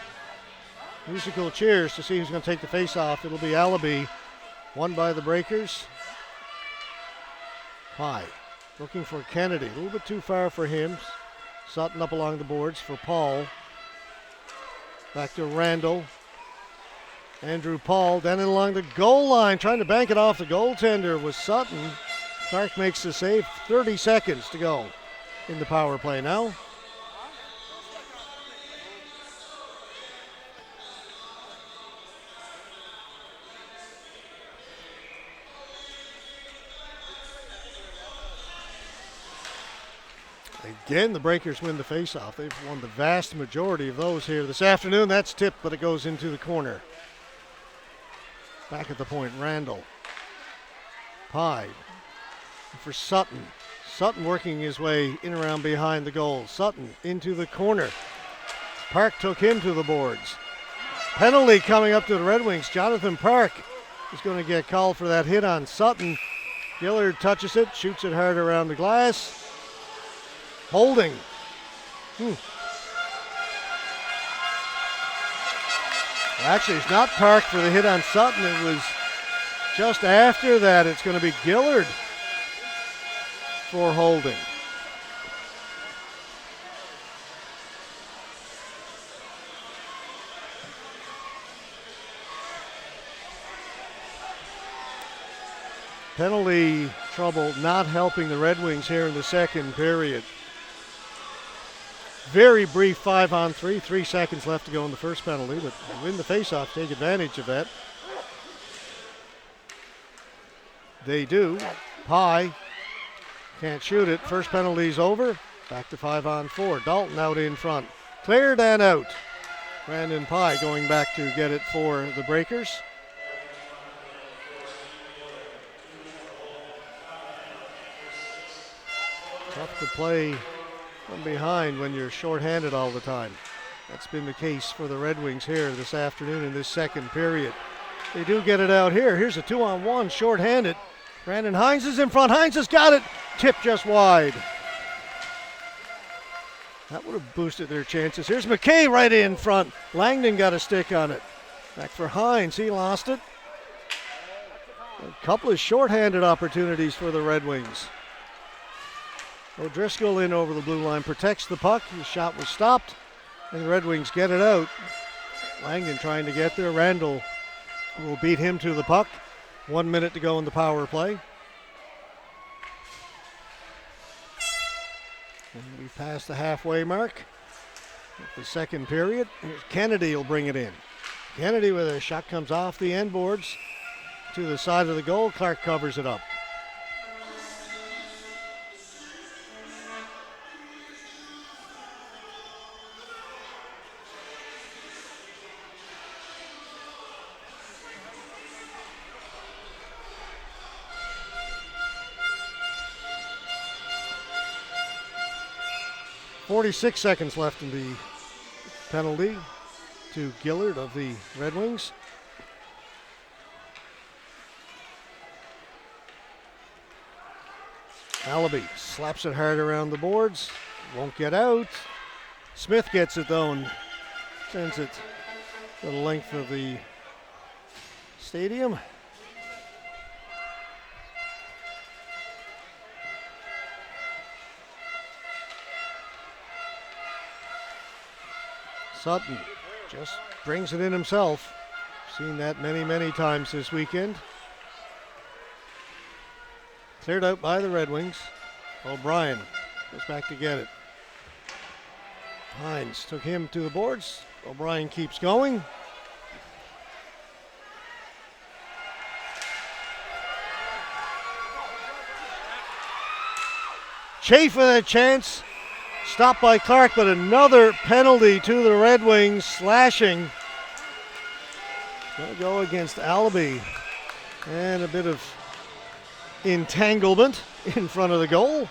Musical cheers to see who's going to take the face-off. It'll be Allaby, won by the Breakers. Pye looking for Kennedy. A little bit too far for him. Sutton up along the boards for Paul. Back to Randall. Andrew Paul then along the goal line, trying to bank it off the goaltender was Sutton. Clark makes the save. 30 seconds to go in the power play now. Again, the Breakers win the faceoff. They've won the vast majority of those here this afternoon. That's tipped, but it goes into the corner. Back at the point, Randall. Pye for Sutton. Sutton working his way in around behind the goal. Sutton into the corner. Park took him to the boards. Penalty coming up to the Red Wings. Jonathan Park is going to get called for that hit on Sutton. Gillard touches it, shoots it hard around the glass. Holding. Actually, it's not Park for the hit on Sutton. It was just after that. It's going to be Gillard for holding. Penalty trouble not helping the Red Wings here in the second period. Very brief 5-on-3, 3 seconds left to go in the first penalty, but they win the faceoff, take advantage of that. They do. Pye can't shoot it. First penalty's over. Back to 5-on-4. Dalton out in front. Cleared and out. Brandon Pye going back to get it for the Breakers. Tough to play from behind when you're shorthanded all the time. That's been the case for the Red Wings here this afternoon in this second period. They do get it out here. Here's a 2-on-1, shorthanded. Brandon Hines is in front. Hines has got it. Tip just wide. That would have boosted their chances. Here's McKay right in front. Langdon got a stick on it. Back for Hines. He lost it. A couple of shorthanded opportunities for the Red Wings. O'Driscoll in over the blue line, protects the puck. The shot was stopped, and the Red Wings get it out. Langdon trying to get there. Randall will beat him to the puck. 1 minute to go in the power play. And we pass the halfway mark of the second period. Here's Kennedy will bring it in. Kennedy with a shot comes off the end boards to the side of the goal. Clark covers it up. .46 seconds left in the penalty to Gillard of the Red Wings. Allaby slaps it hard around the boards. Won't get out. Smith gets it though and sends it the length of the stadium. Sutton just brings it in himself. Seen that many, many times this weekend. Cleared out by the Red Wings. O'Brien goes back to get it. Hines took him to the boards. O'Brien keeps going. Chafe with a chance. Stopped by Clark, but another penalty to the Red Wings. Slashing. Going to go against Allaby. And a bit of entanglement in front of the goal.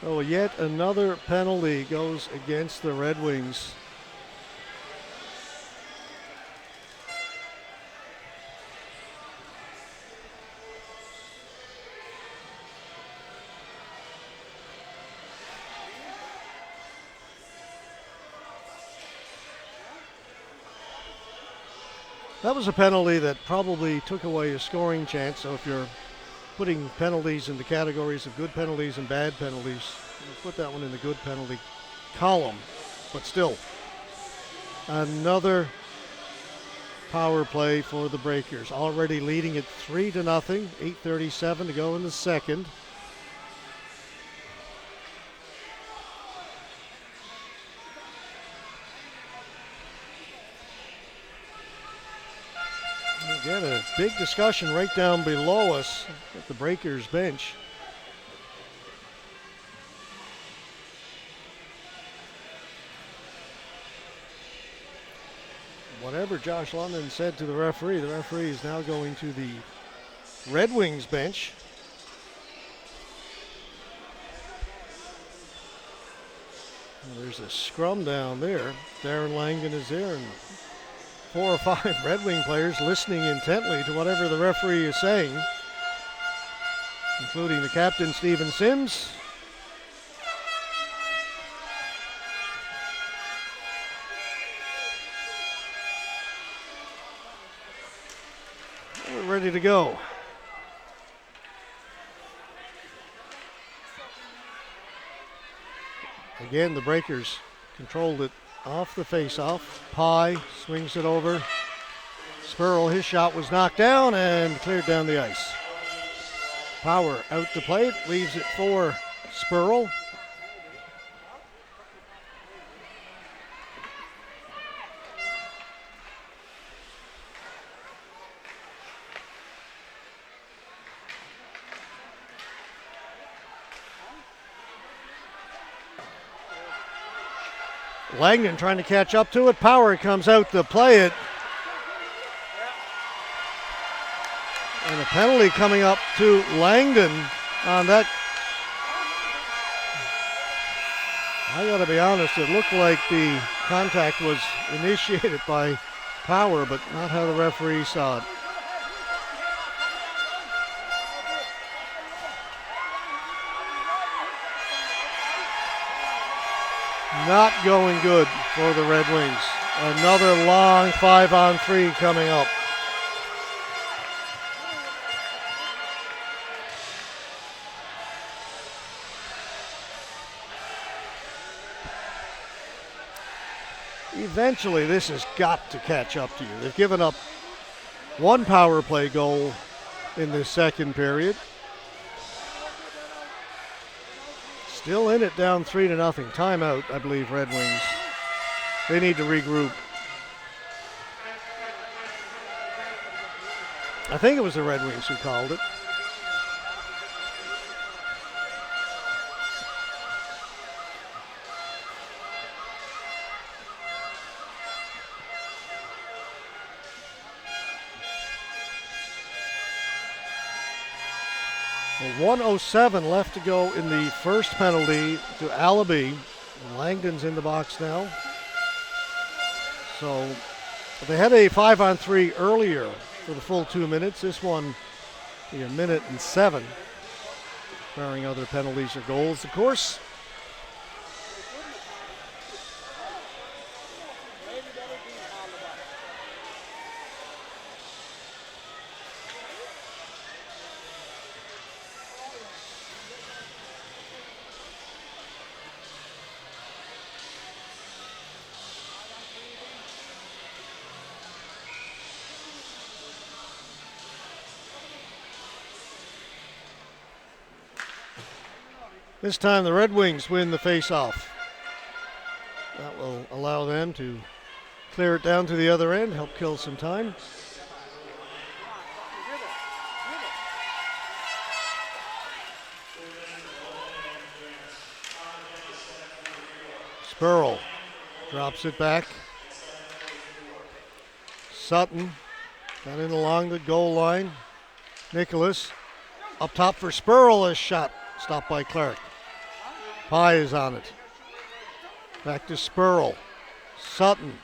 So yet another penalty goes against the Red Wings. That was a penalty that probably took away a scoring chance. So if you're putting penalties into categories of good penalties and bad penalties, we'll put that one in the good penalty column. But still, another power play for the Breakers. Already leading it 3-0, 8:37 to go in the second. Again, a big discussion right down below us at the Breakers bench. Whatever Josh London said to the referee is now going to the Red Wings bench. And there's a scrum down there. Darren Langdon is there, and 4 or 5 Red Wing players listening intently to whatever the referee is saying, including the captain, Stephen Sims. We're ready to go. Again, the Breakers controlled it off the face-off. Pye swings it over. Spurl, his shot was knocked down and cleared down the ice. Power out to play it, leaves it for Spurl. Langdon trying to catch up to it. Power comes out to play it. And a penalty coming up to Langdon on that. I gotta be honest, it looked like the contact was initiated by Power, but not how the referee saw it. Not going good for the Red Wings. Another long 5-on-3 coming up. Eventually, this has got to catch up to you. They've given up one power play goal in this second period. Still in it, down 3-0. Timeout, I believe, Red Wings. They need to regroup. I think it was the Red Wings who called it. Well, 1:07 left to go in the first penalty to Allaby. Langdon's in the box now. So they had a 5-on-3 earlier for the full 2 minutes. This one, a minute and 7, barring other penalties or goals, of course. This time the Red Wings win the face-off. That will allow them to clear it down to the other end, help kill some time. Spurl drops it back. Sutton got in along the goal line. Nicholas up top for Spurl, a shot stopped by Clark. Pye is on it. Back to Spurl. Sutton.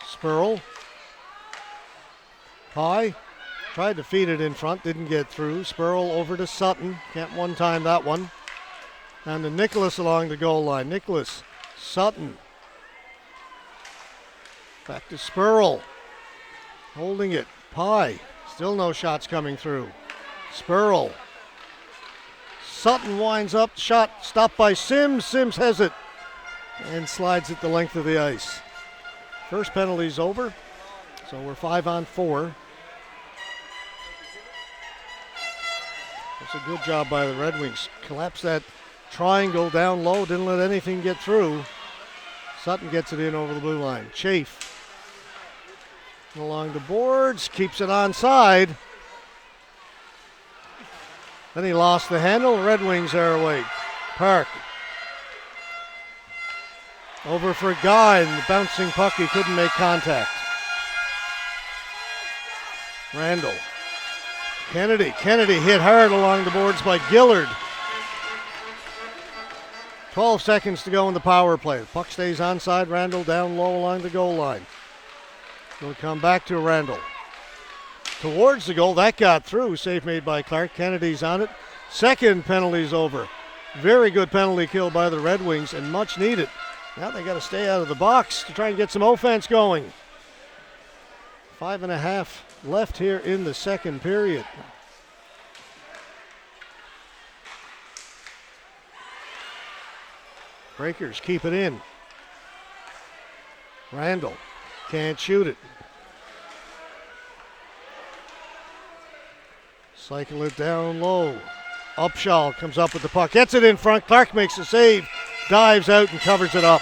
Spurl. Pye tried to feed it in front, didn't get through. Spurl over to Sutton. Can't one-time that one. And to Nicholas along the goal line. Nicholas. Sutton. Back to Spurl. Holding it. Pye. Still no shots coming through. Spurl. Sutton winds up, shot stopped by Sims. Sims has it and slides it the length of the ice. First penalty's over, so we're 5-on-4. That's a good job by the Red Wings. Collapsed that triangle down low, didn't let anything get through. Sutton gets it in over the blue line. Chafe along the boards, keeps it onside. Then he lost the handle. The Red Wings are away. Park. Over for Guy, and the bouncing puck, he couldn't make contact. Randall. Kennedy. Kennedy hit hard along the boards by Gillard. 12 seconds to go in the power play. The puck stays onside. Randall down low along the goal line. Will come back to Randall. Towards the goal, that got through. Save made by Clark. Kennedy's on it. Second penalty's over. Very good penalty kill by the Red Wings and much needed. Now they got to stay out of the box to try and get some offense going. 5.5 left here in the second period. Breakers keep it in. Randall can't shoot it. Cycle it down low. Upshaw comes up with the puck. Gets it in front. Clark makes a save. Dives out and covers it up.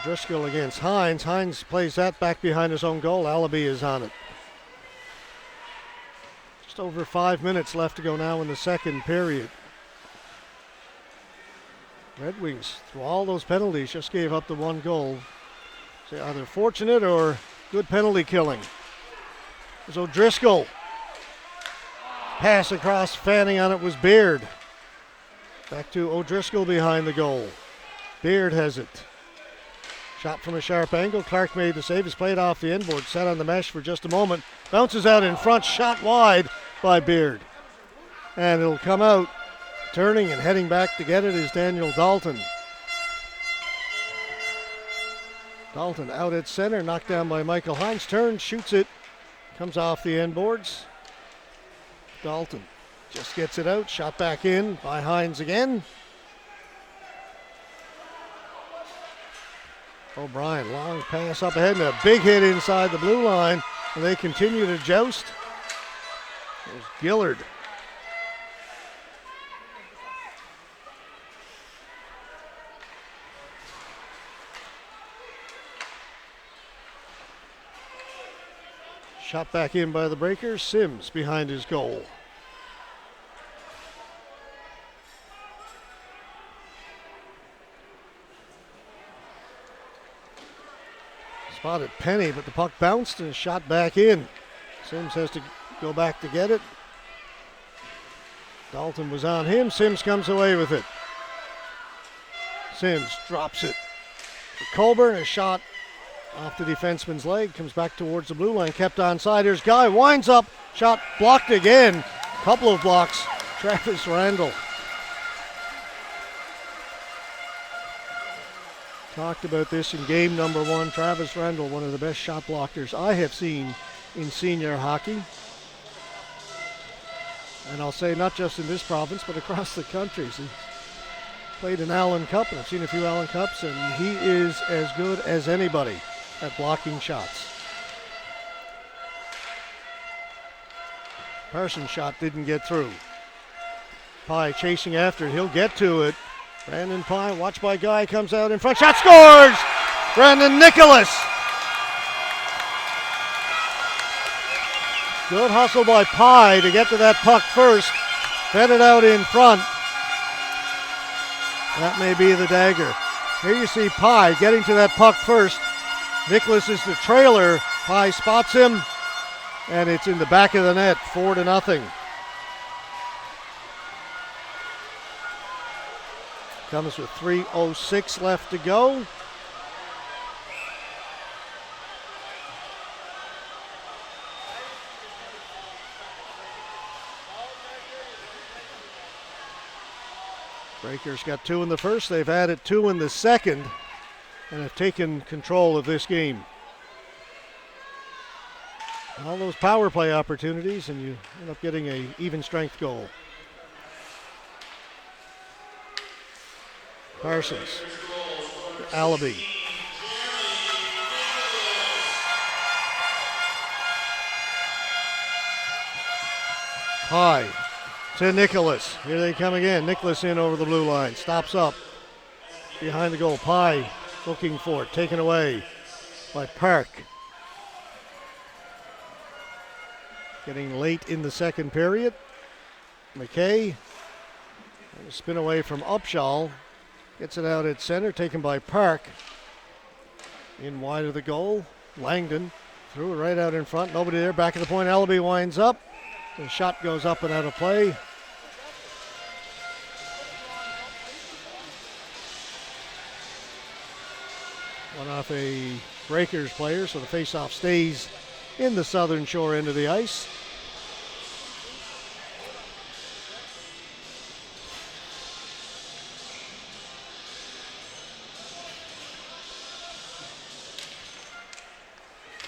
Driscoll against Hines. Hines plays that back behind his own goal. Allaby is on it. Just over 5 minutes left to go now in the second period. Red Wings, through all those penalties, just gave up the one goal. So either fortunate or good penalty killing. There's O'Driscoll. Pass across, fanning on it was Beard. Back to O'Driscoll behind the goal. Beard has it. Shot from a sharp angle. Clark made the save. It's played off the inboard. Sat on the mesh for just a moment. Bounces out in front. Shot wide by Beard. And it'll come out. Turning and heading back to get it is Daniel Dalton. Dalton out at center. Knocked down by Michael Hines. Turns, shoots it. Comes off the inboards. Dalton just gets it out. Shot back in by Hines again. O'Brien, long pass up ahead and a big hit inside the blue line. And they continue to joust. There's Gillard. Shot back in by the Breakers. Sims behind his goal. Spotted Penny, but the puck bounced and shot back in. Sims has to go back to get it. Dalton was on him. Sims comes away with it. Sims drops it. Colburn, a shot off the defenseman's leg. Comes back towards the blue line. Kept onside. Here's Guy. Winds up. Shot blocked again. Couple of blocks. Travis Randall. Talked about this in game number 1. Travis Randall, one of the best shot blockers I have seen in senior hockey. And I'll say not just in this province, but across the country. He's played an Allen Cup, and I've seen a few Allen Cups, and he is as good as anybody at blocking shots. Parsons' shot didn't get through. Pye chasing after it. He'll get to it. Brandon Pye, watched by Guy, comes out in front. Shot scores! Brandon Nicholas. Good hustle by Pye to get to that puck first. Fed it out in front. That may be the dagger. Here you see Pye getting to that puck first. Nicholas is the trailer. Pye spots him, and it's in the back of the net, 4-0. Comes with 3:06 left to go. Breakers got 2 in the first. They've added 2 in the second and have taken control of this game. All those power play opportunities, and you end up getting an even strength goal. Parsons, Allaby. Pye to Nicholas. Here they come again. Nicholas in over the blue line. Stops up behind the goal. Pye looking for it. Taken away by Park. Getting late in the second period. McKay. A spin away from Upshaw. Gets it out at center, taken by Park. In wide of the goal. Langdon threw it right out in front. Nobody there. Back at the point. Allaby winds up. The shot goes up and out of play. One off a Breakers player, so the faceoff stays in the southern shore end of the ice.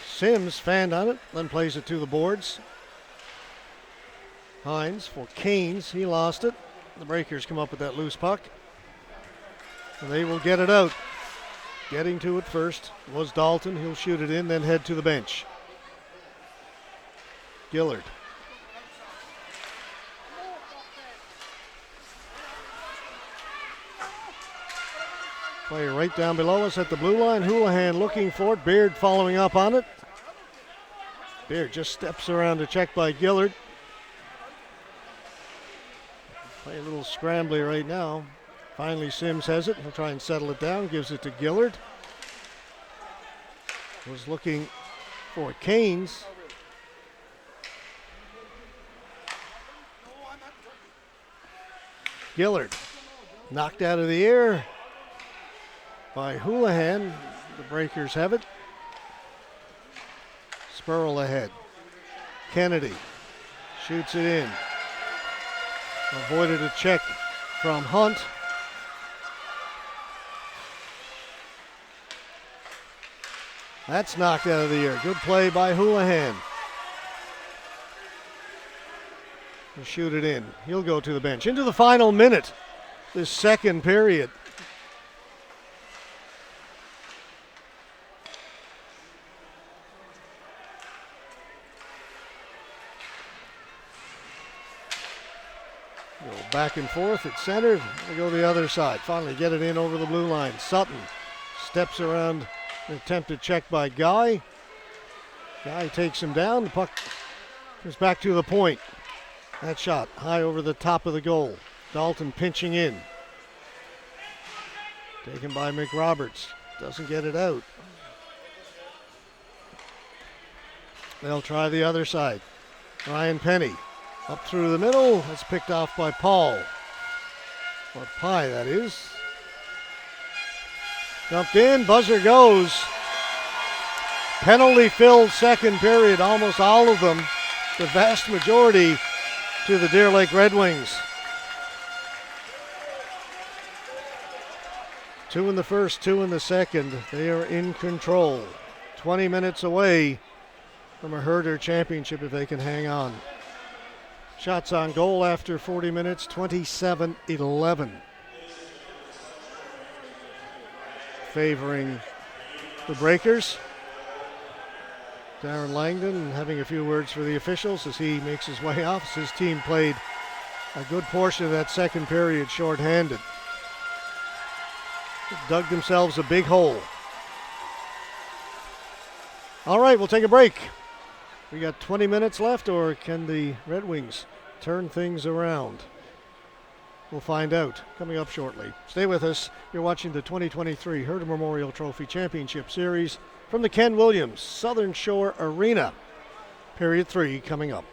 Sims fanned on it, then plays it to the boards. Hines for Canes, he lost it. The Breakers come up with that loose puck. And they will get it out. Getting to it first was Dalton. He'll shoot it in, then head to the bench. Gillard. Player right down below us at the blue line. Houlihan looking for it. Beard following up on it. Beard just steps around a check by Gillard. Play a little scrambly right now. Finally, Sims has it. He'll try and settle it down. Gives it to Gillard. Was looking for Canes. Gillard knocked out of the air by Houlihan. The Breakers have it. Spurl ahead. Kennedy shoots it in. Avoided a check from Hunt. That's knocked out of the air. Good play by Houlihan. He'll shoot it in. He'll go to the bench. Into the final minute, this second period. Go back and forth at center. They go the other side. Finally get it in over the blue line. Sutton steps around an attempted check by Guy. Guy takes him down. The puck goes back to the point. That shot high over the top of the goal. Dalton pinching in. Taken by McRoberts. Doesn't get it out. They'll try the other side. Ryan Penny up through the middle. That's picked off by Paul. Or Pye, that is. Dumped in. Buzzer goes. Penalty-filled second period. Almost all of them. The vast majority to the Deer Lake Red Wings. 2 in the first, 2 in the second. They are in control. 20 minutes away from a Herder championship if they can hang on. Shots on goal after 40 minutes, 27-11. Favoring the Breakers. Darren Langdon having a few words for the officials as he makes his way off. His team played a good portion of that second period shorthanded. Dug themselves a big hole. All right, we'll take a break. We got 20 minutes left, or can the Red Wings turn things around? We'll find out coming up shortly. Stay with us. You're watching the 2023 Herder Memorial Trophy Championship Series from the Ken Williams Southern Shore Arena. Period 3 coming up.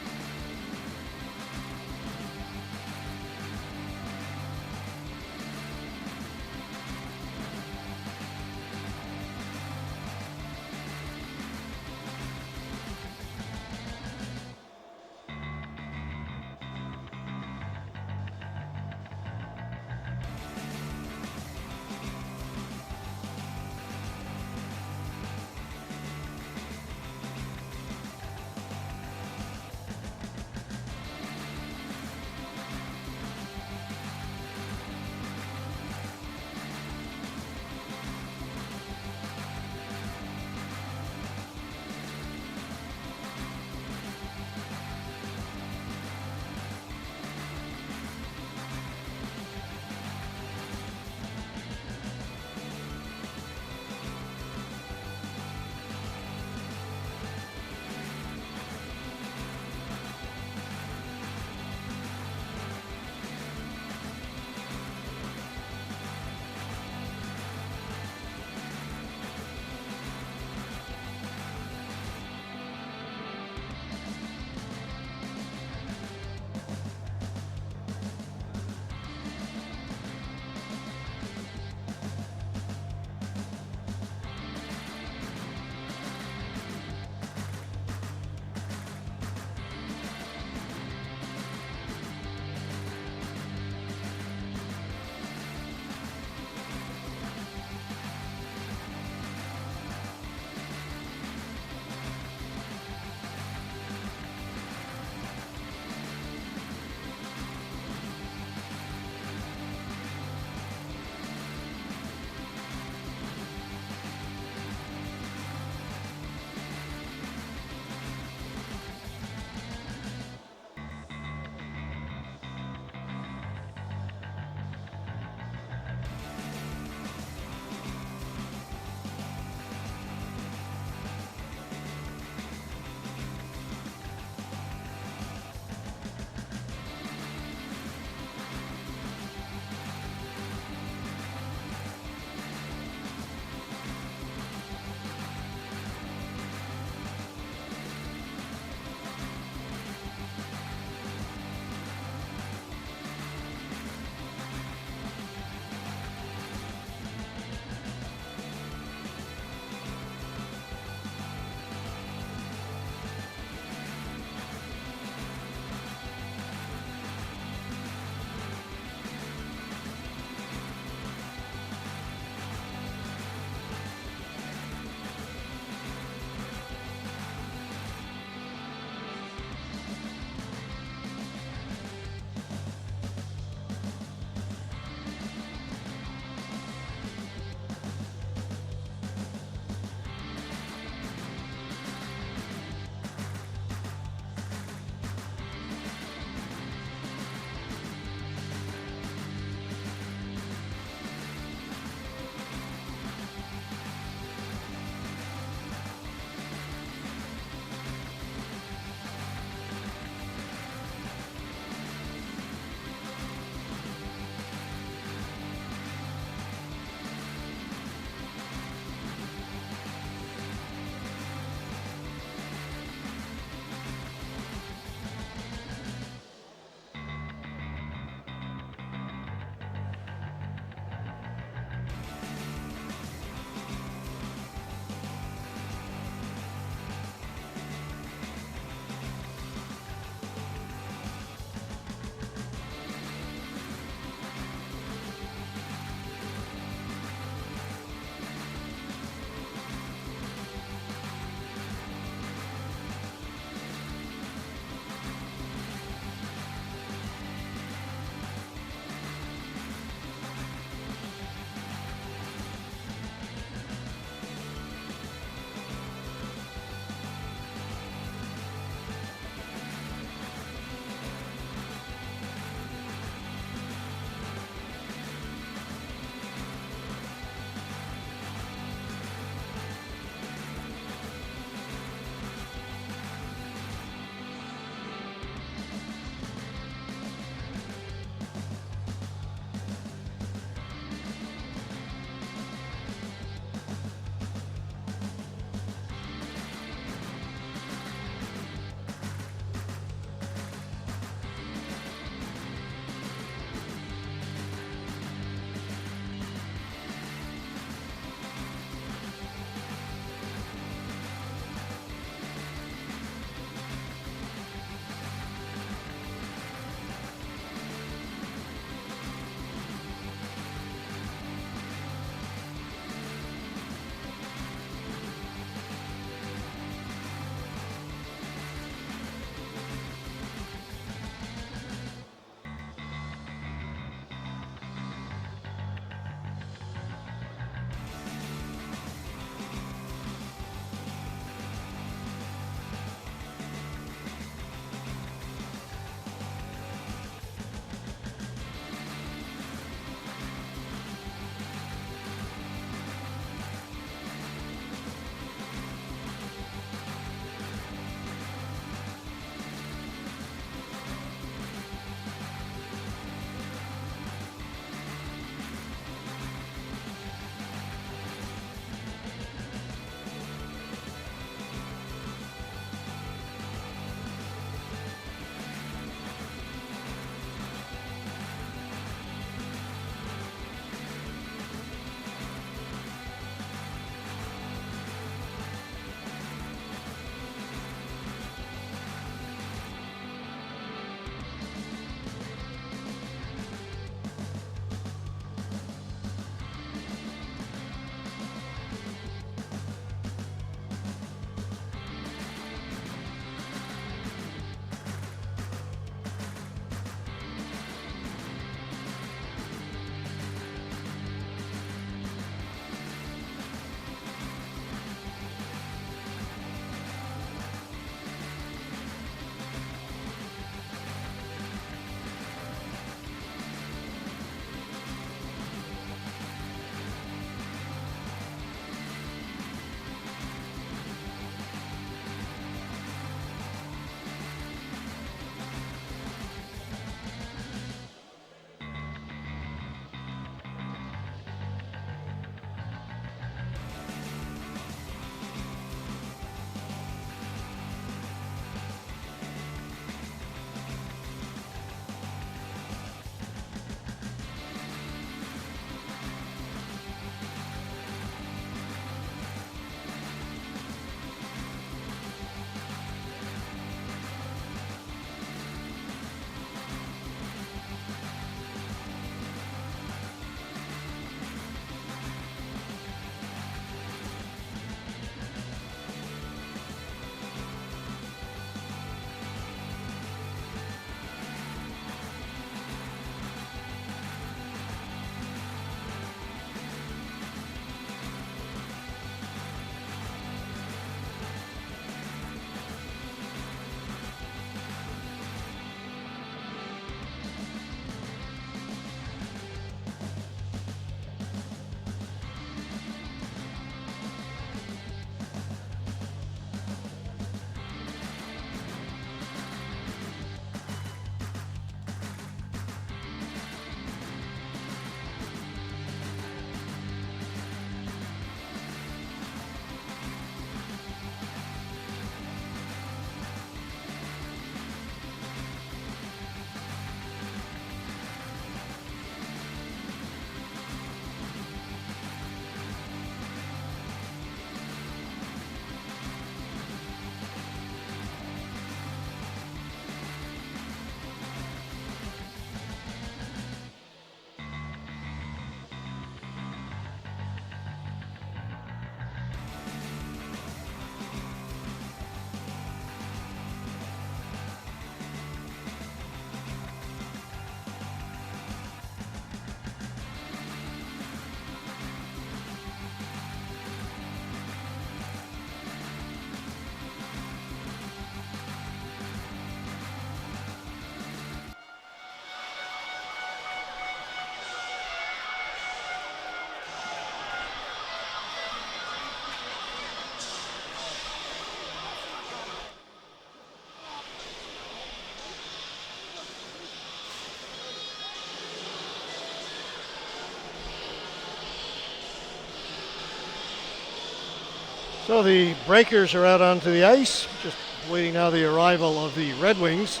So the Breakers are out onto the ice, just waiting now the arrival of the Red Wings.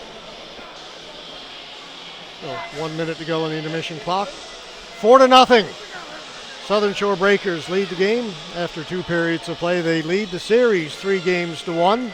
So 1 minute to go on the intermission clock. 4-0. Southern Shore Breakers lead the game. After 2 periods of play, they lead the series 3-1.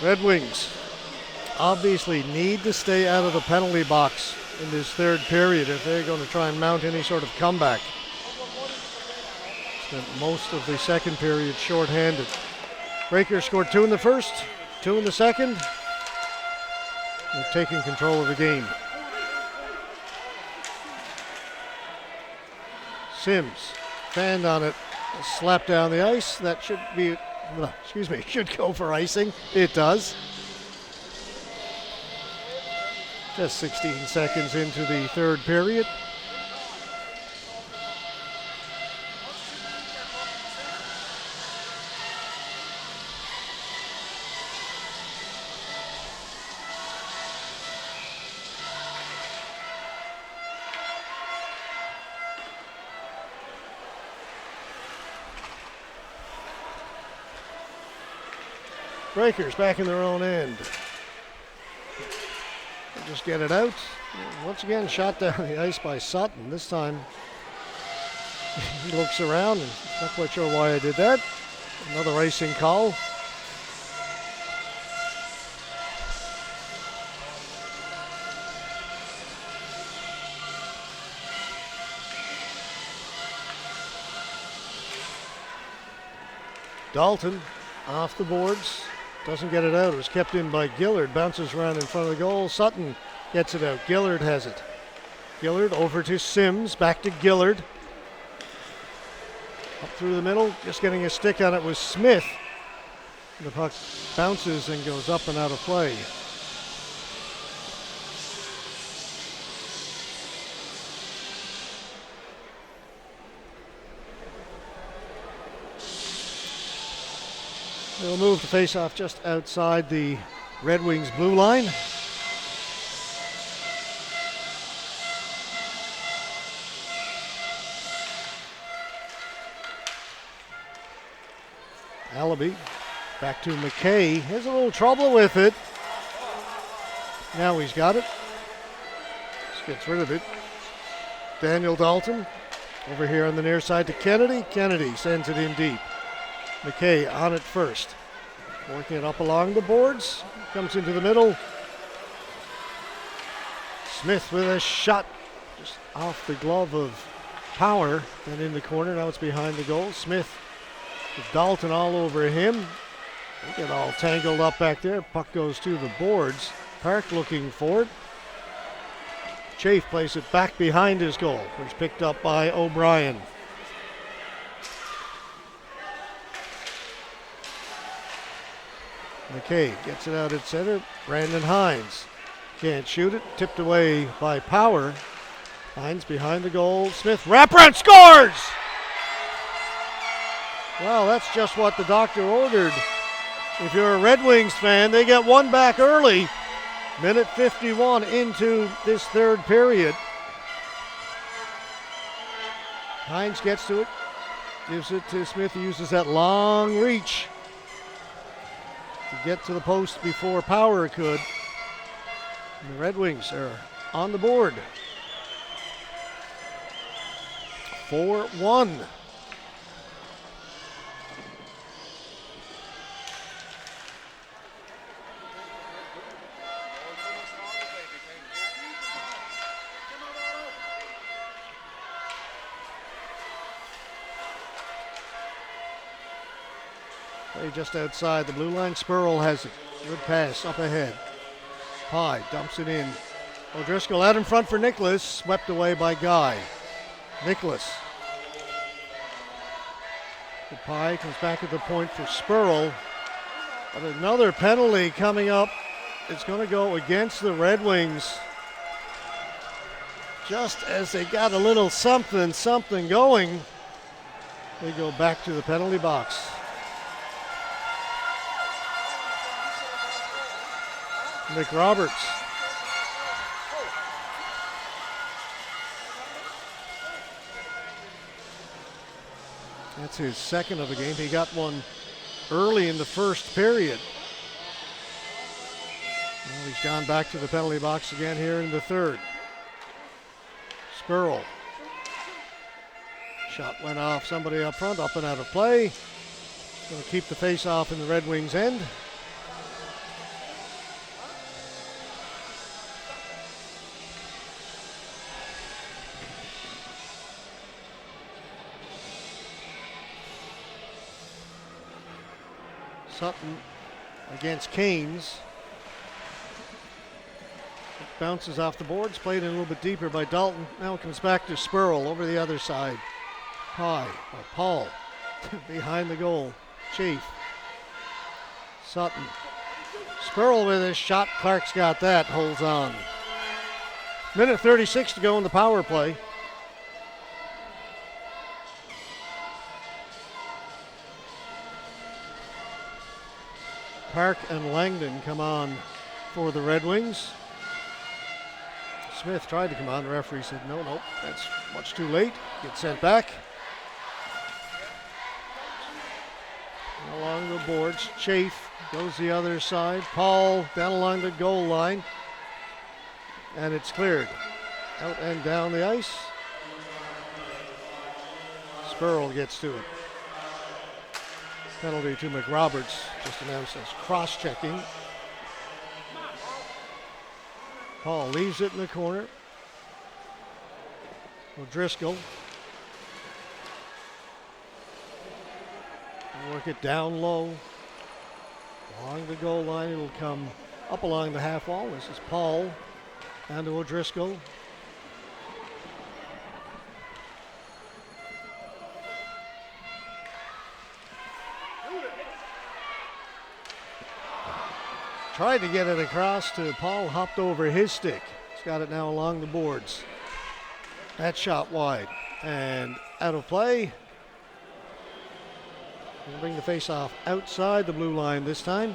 Red Wings obviously need to stay out of the penalty box in this 3rd period if they're going to try and mount any sort of comeback. Spent most of the 2nd period shorthanded. Breakers scored 2 in the 1st, 2 in the 2nd. They're taking control of the game. Sims fanned on it, slapped down the ice. That should be, should go for icing. It does. Just 16 seconds into the 3rd period. Breakers back in their own end. They'll just get it out. Once again, shot down the ice by Sutton. This time he looks around and not quite sure why I did that. Another icing call. Dalton off the boards. Doesn't get it out. It was kept in by Gillard. Bounces around in front of the goal. Sutton gets it out. Gillard has it. Gillard over to Sims. Back to Gillard. Up through the middle. Just getting a stick on it was Smith. The puck bounces and goes up and out of play. They'll move the faceoff just outside the Red Wings blue line. Allaby back to McKay. Has a little trouble with it. Now he's got it. Just gets rid of it. Daniel Dalton over here on the near side to Kennedy. Kennedy sends it in deep. McKay on it first. Working it up along the boards. Comes into the middle. Smith with a shot just off the glove of Power. Then in the corner. Now it's behind the goal. Smith with Dalton all over him. They get all tangled up back there. Puck goes to the boards. Park looking for it. Chafe plays it back behind his goal. It's picked up by O'Brien. McKay gets it out at center. Brandon Hines can't shoot it. Tipped away by Power. Hines behind the goal. Smith wraparound scores! Well, that's just what the doctor ordered. If you're a Red Wings fan, they get one back early. Minute 51 into this 3rd period. Hines gets to it. Gives it to Smith. He uses that long reach to get to the post before Power could. And the Red Wings are on the board. 4-1. Play just outside the blue line. Spurl has it. Good pass up ahead. Pye dumps it in. O'Driscoll out in front for Nicholas. Swept away by Guy. Nicholas. The Pye comes back at the point for Spurl. But another penalty coming up. It's going to go against the Red Wings. Just as they got a little something going, they go back to the penalty box. Nick Roberts. That's his second of the game. He got one early in the first period. Well, he's gone back to the penalty box again here in the third. Spurl. Shot went off somebody up front, up and out of play. Going to keep the face-off in the Red Wings' end. Sutton against Canes. It bounces off the boards, played in a little bit deeper by Dalton. Now it comes back to Spurl over the other side. Paul behind the goal. Chief. Sutton. Spurl with his shot. Clark's got that. Holds on. Minute 36 to go in the power play. Park and Langdon come on for the Red Wings. Smith tried to come on. The referee said, no, that's much too late. Gets sent back. Along the boards, Chafe goes the other side. Paul down along the goal line. And it's cleared. Out and down the ice. Spurl gets to it. Penalty to McRoberts, just announced as cross-checking. Paul leaves it in the corner. O'Driscoll. Work it down low. Along the goal line, it'll come up along the half wall. This is Paul. Down to O'Driscoll. Tried to get it across to Paul, hopped over his stick. He's got it now along the boards. That shot wide and out of play. We'll bring the face-off outside the blue line this time.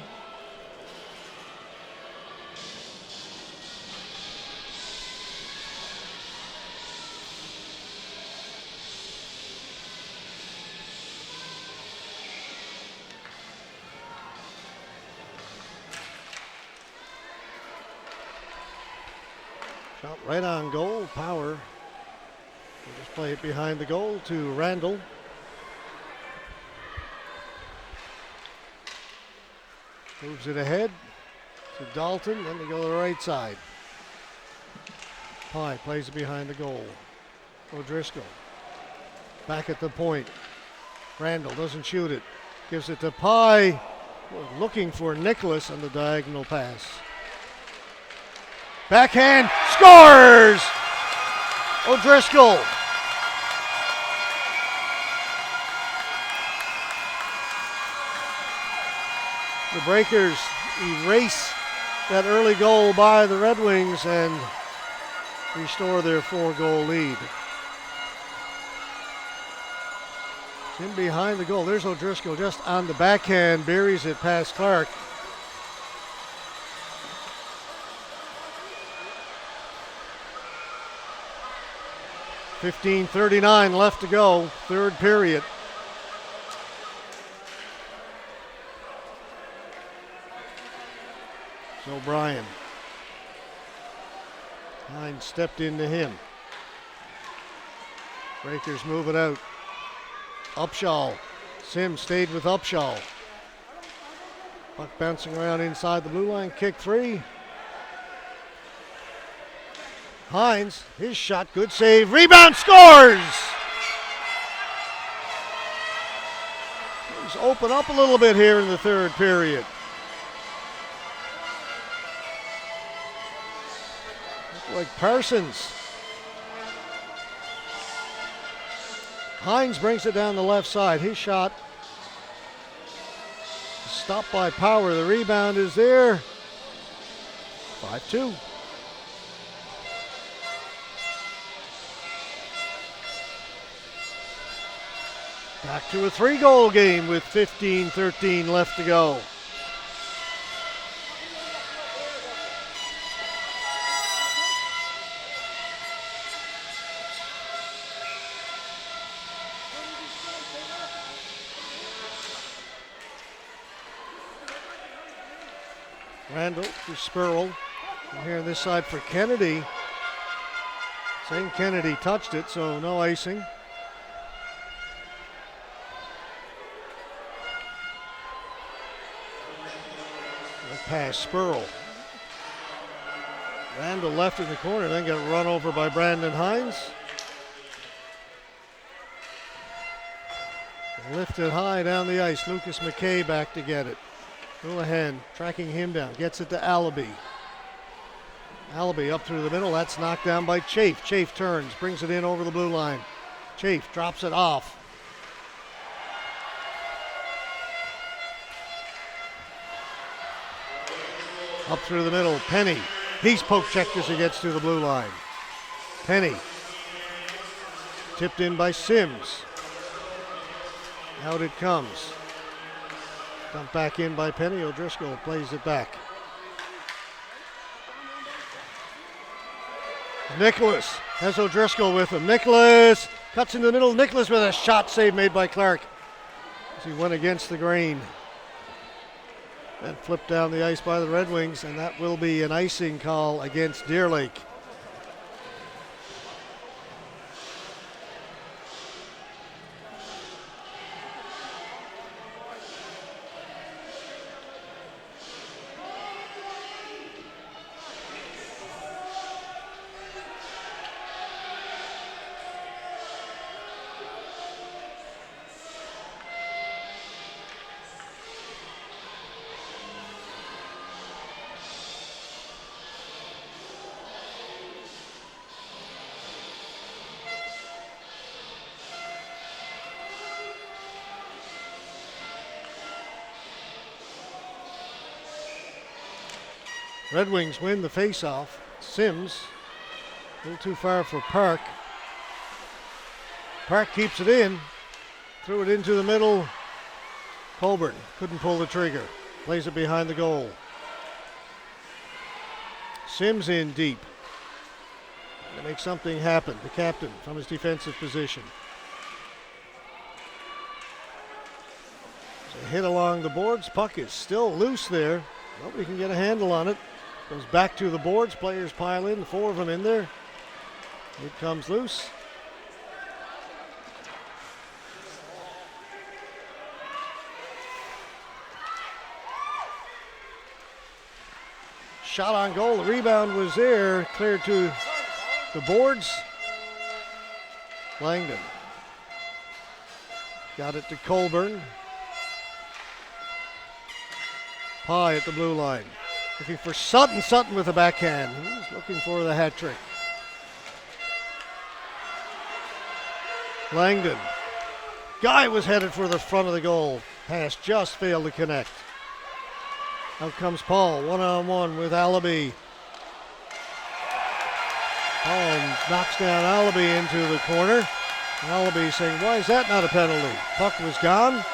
Shot right on goal, Power. We'll just play it behind the goal to Randall. Moves it ahead to Dalton, then they go to the right side. Pye plays it behind the goal. O'Driscoll back at the point. Randall doesn't shoot it. Gives it to Pye. We're looking for Nicholas on the diagonal pass. Backhand, scores! O'Driscoll. The Breakers erase that early goal by the Red Wings and restore their 4-goal lead. It's in behind the goal. There's O'Driscoll just on the backhand, buries it past Clark. .39 left to go, third period. O'Brien. Hines stepped into him. Breakers move it out. Upshaw. Sims stayed with Upshaw. Puck bouncing around inside the blue line. Kick three. Hines, his shot, good save. Rebound, scores! Things open up a little bit here in the third period. Look like Parsons. Hines brings it down the left side. His shot stopped by Power. The rebound is there. 5-2. Back to a 3-goal game with 15-13 left to go. Randall to Spurl. And here on this side for Kennedy. Saying Kennedy touched it, so no icing. Pass Spurl. Randall left in the corner, then got run over by Brandon Hines. Lifted high down the ice. Lucas McKay back to get it. Houlihan tracking him down. Gets it to Allaby. Allaby up through the middle. That's knocked down by Chafe. Chafe turns, brings it in over the blue line. Chafe drops it off. Up through the middle, Penny. He's poke checked as he gets to the blue line. Penny. Tipped in by Sims. Out it comes. Dumped back in by Penny. O'Driscoll plays it back. Nicholas has O'Driscoll with him. Nicholas cuts in the middle. Nicholas with a shot save made by Clark as he went against the grain. Then flipped down the ice by the Red Wings, and that will be an icing call against Deer Lake. Red Wings win the face-off. Sims, a little too far for Park. Park keeps it in, threw it into the middle. Colburn couldn't pull the trigger. Plays it behind the goal. Sims in deep. To make something happen, the captain from his defensive position. So hit along the boards. Puck is still loose there. Nobody can get a handle on it. Goes back to the boards. Players pile in. 4 of them in there. It comes loose. Shot on goal. The rebound was there. Cleared to the boards. Langdon got it to Colburn. Pye at the blue line. Looking for Sutton. Sutton with a backhand. He's looking for the hat trick. Langdon. Guy was headed for the front of the goal. Pass just failed to connect. Out comes Paul, one-on-one with Allaby. Paul knocks down Allaby into the corner. Allaby saying, why is that not a penalty? Puck was gone.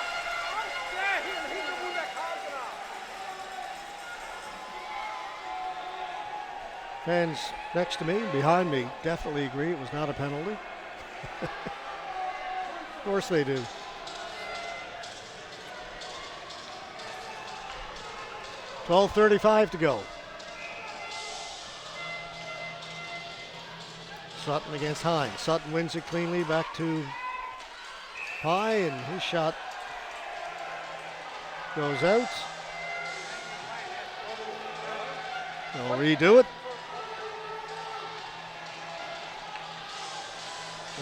Fans next to me, behind me, definitely agree it was not a penalty. Of course they do. $12:35 to go. Sutton against Hines. Sutton wins it cleanly back to Pye, and his shot goes out. They'll redo it.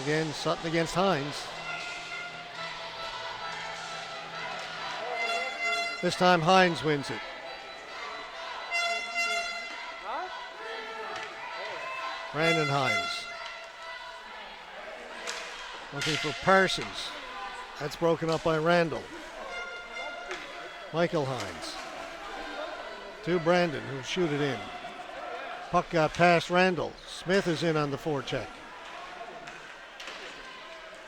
Again, Sutton against Hines. This time Hines wins it. Brandon Hines. Looking for Parsons. That's broken up by Randall. Michael Hines. To Brandon, who'll shoot it in. Puck got past Randall. Smith is in on the forecheck.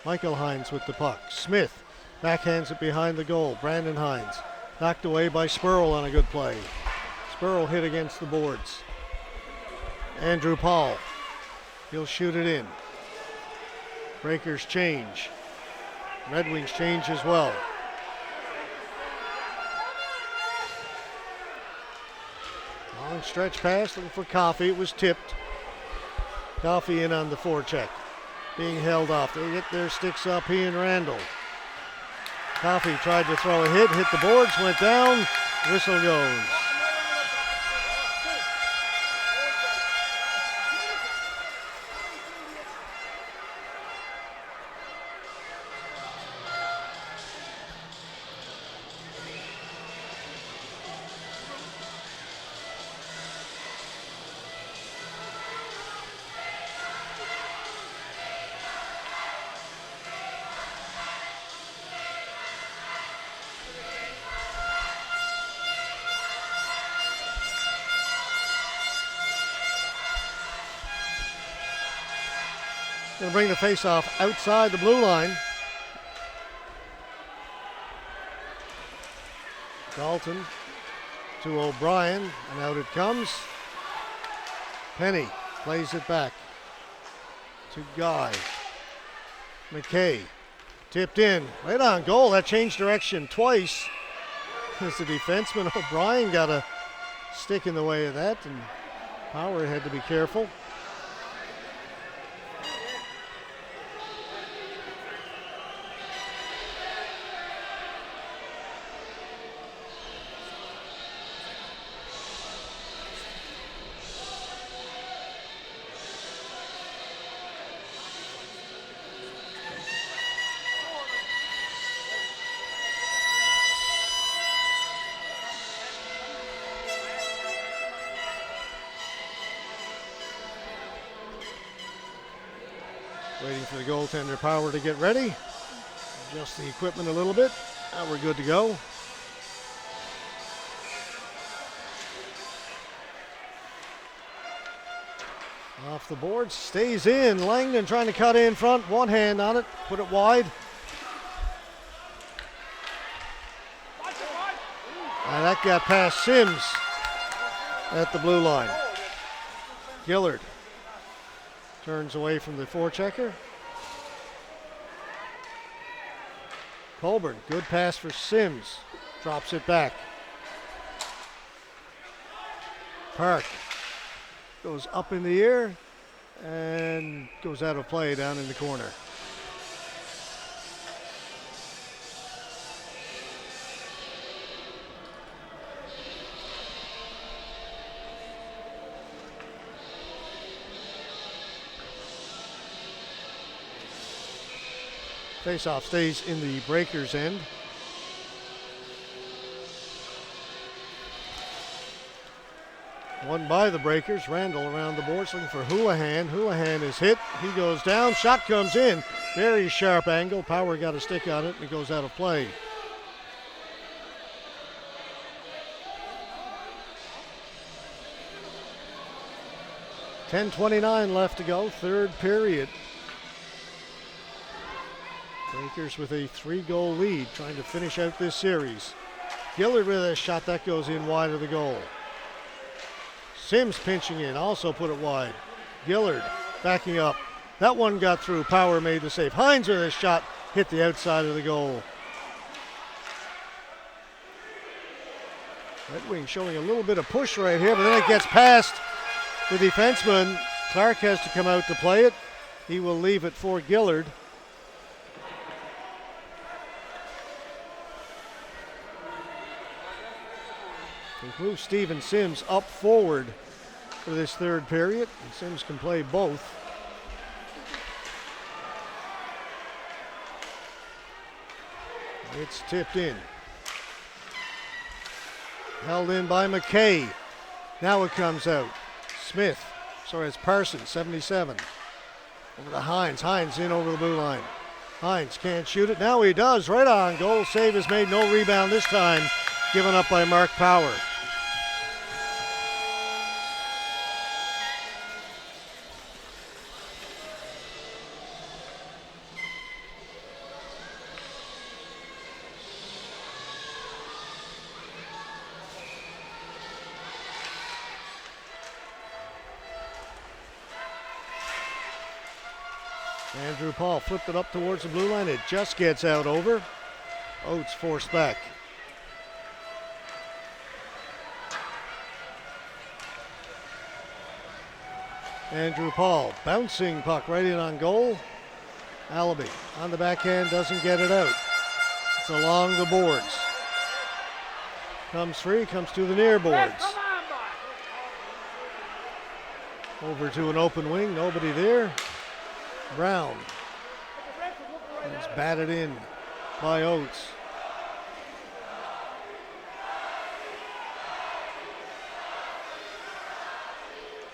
Michael Hines with the puck. Smith backhands it behind the goal. Brandon Hines knocked away by Spurl on a good play. Spurl hit against the boards. Andrew Paul. He'll shoot it in. Breakers change. Red Wings change as well. Long stretch pass, looking for Coffey. It was tipped. Coffey in on the forecheck. Being held off. They get their sticks up, he and Randall. Coffey tried to throw a hit the boards, went down. Whistle goes. Going to bring the face-off outside the blue line. Dalton to O'Brien, and out it comes. Penny plays it back to Guy. McKay tipped in, right on goal. That changed direction twice. As the defenseman O'Brien got a stick in the way of that, and Power had to be careful. Waiting for the goaltender Power to get ready. Adjust the equipment a little bit. Now we're good to go. Off the board, stays in. Langdon trying to cut in front. One hand on it, put it wide. And that got past Sims at the blue line. Gillard turns away from the forechecker. Colburn, good pass for Sims. Drops it back. Park goes up in the air and goes out of play down in the corner. Faceoff stays in the Breakers' end. Won by the Breakers. Randall around the boards looking for Houlihan. Houlihan is hit. He goes down. Shot comes in. Very sharp angle. Power got a stick on it and it goes out of play. .10:29 left to go. Third period. Breakers with a 3-goal lead, trying to finish out this series. Gillard with a shot that goes in wide of the goal. Sims pinching in, also put it wide. Gillard backing up. That one got through. Power made the save. Hines with a shot, hit the outside of the goal. Red Wings showing a little bit of push right here, but then it gets past the defenseman. Clark has to come out to play it. He will leave it for Gillard. Move Steven Sims up forward for this third period. And Sims can play both. It's tipped in. Held in by McKay. Now it comes out. It's Parsons, 77. Over to Hines. Hines in over the blue line. Hines can't shoot it. Now he does. Right on goal. Save is made. No rebound this time. Given up by Mark Power. Andrew Paul flipped it up towards the blue line. It just gets out over. Oates forced back. Andrew Paul bouncing puck right in on goal. Allaby on the backhand, doesn't get it out. It's along the boards. Comes free, comes to the near boards. Over to an open wing, nobody there. Brown. It's batted in by Oates.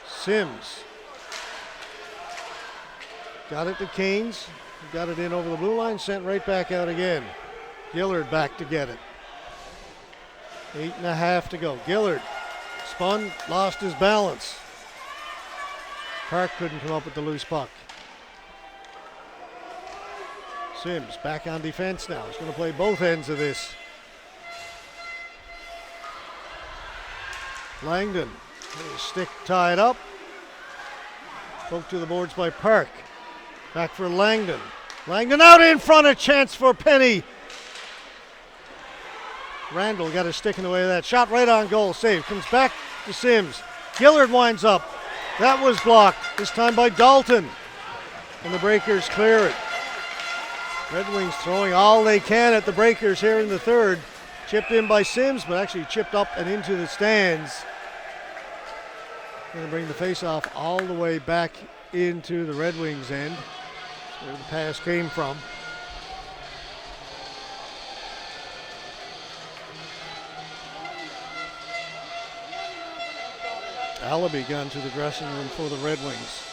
Sims. Got it to Canes. Got it in over the blue line, sent right back out again. Gillard back to get it. 8.5 to go. Gillard spun, lost his balance. Park couldn't come up with the loose puck. Sims back on defense now. He's going to play both ends of this. Langdon, his stick tied up. Spoke to the boards by Park. Back for Langdon. Langdon out in front, a chance for Penny. Randall got his stick in the way of that. Shot right on goal, save. Comes back to Sims. Gillard winds up. That was blocked, this time by Dalton. And the Breakers clear it. Red Wings throwing all they can at the Breakers here in the third. Chipped in by Sims, but actually chipped up and into the stands. Going to bring the face-off all the way back into the Red Wings end. That's where the pass came from. Allaby gone to the dressing room for the Red Wings.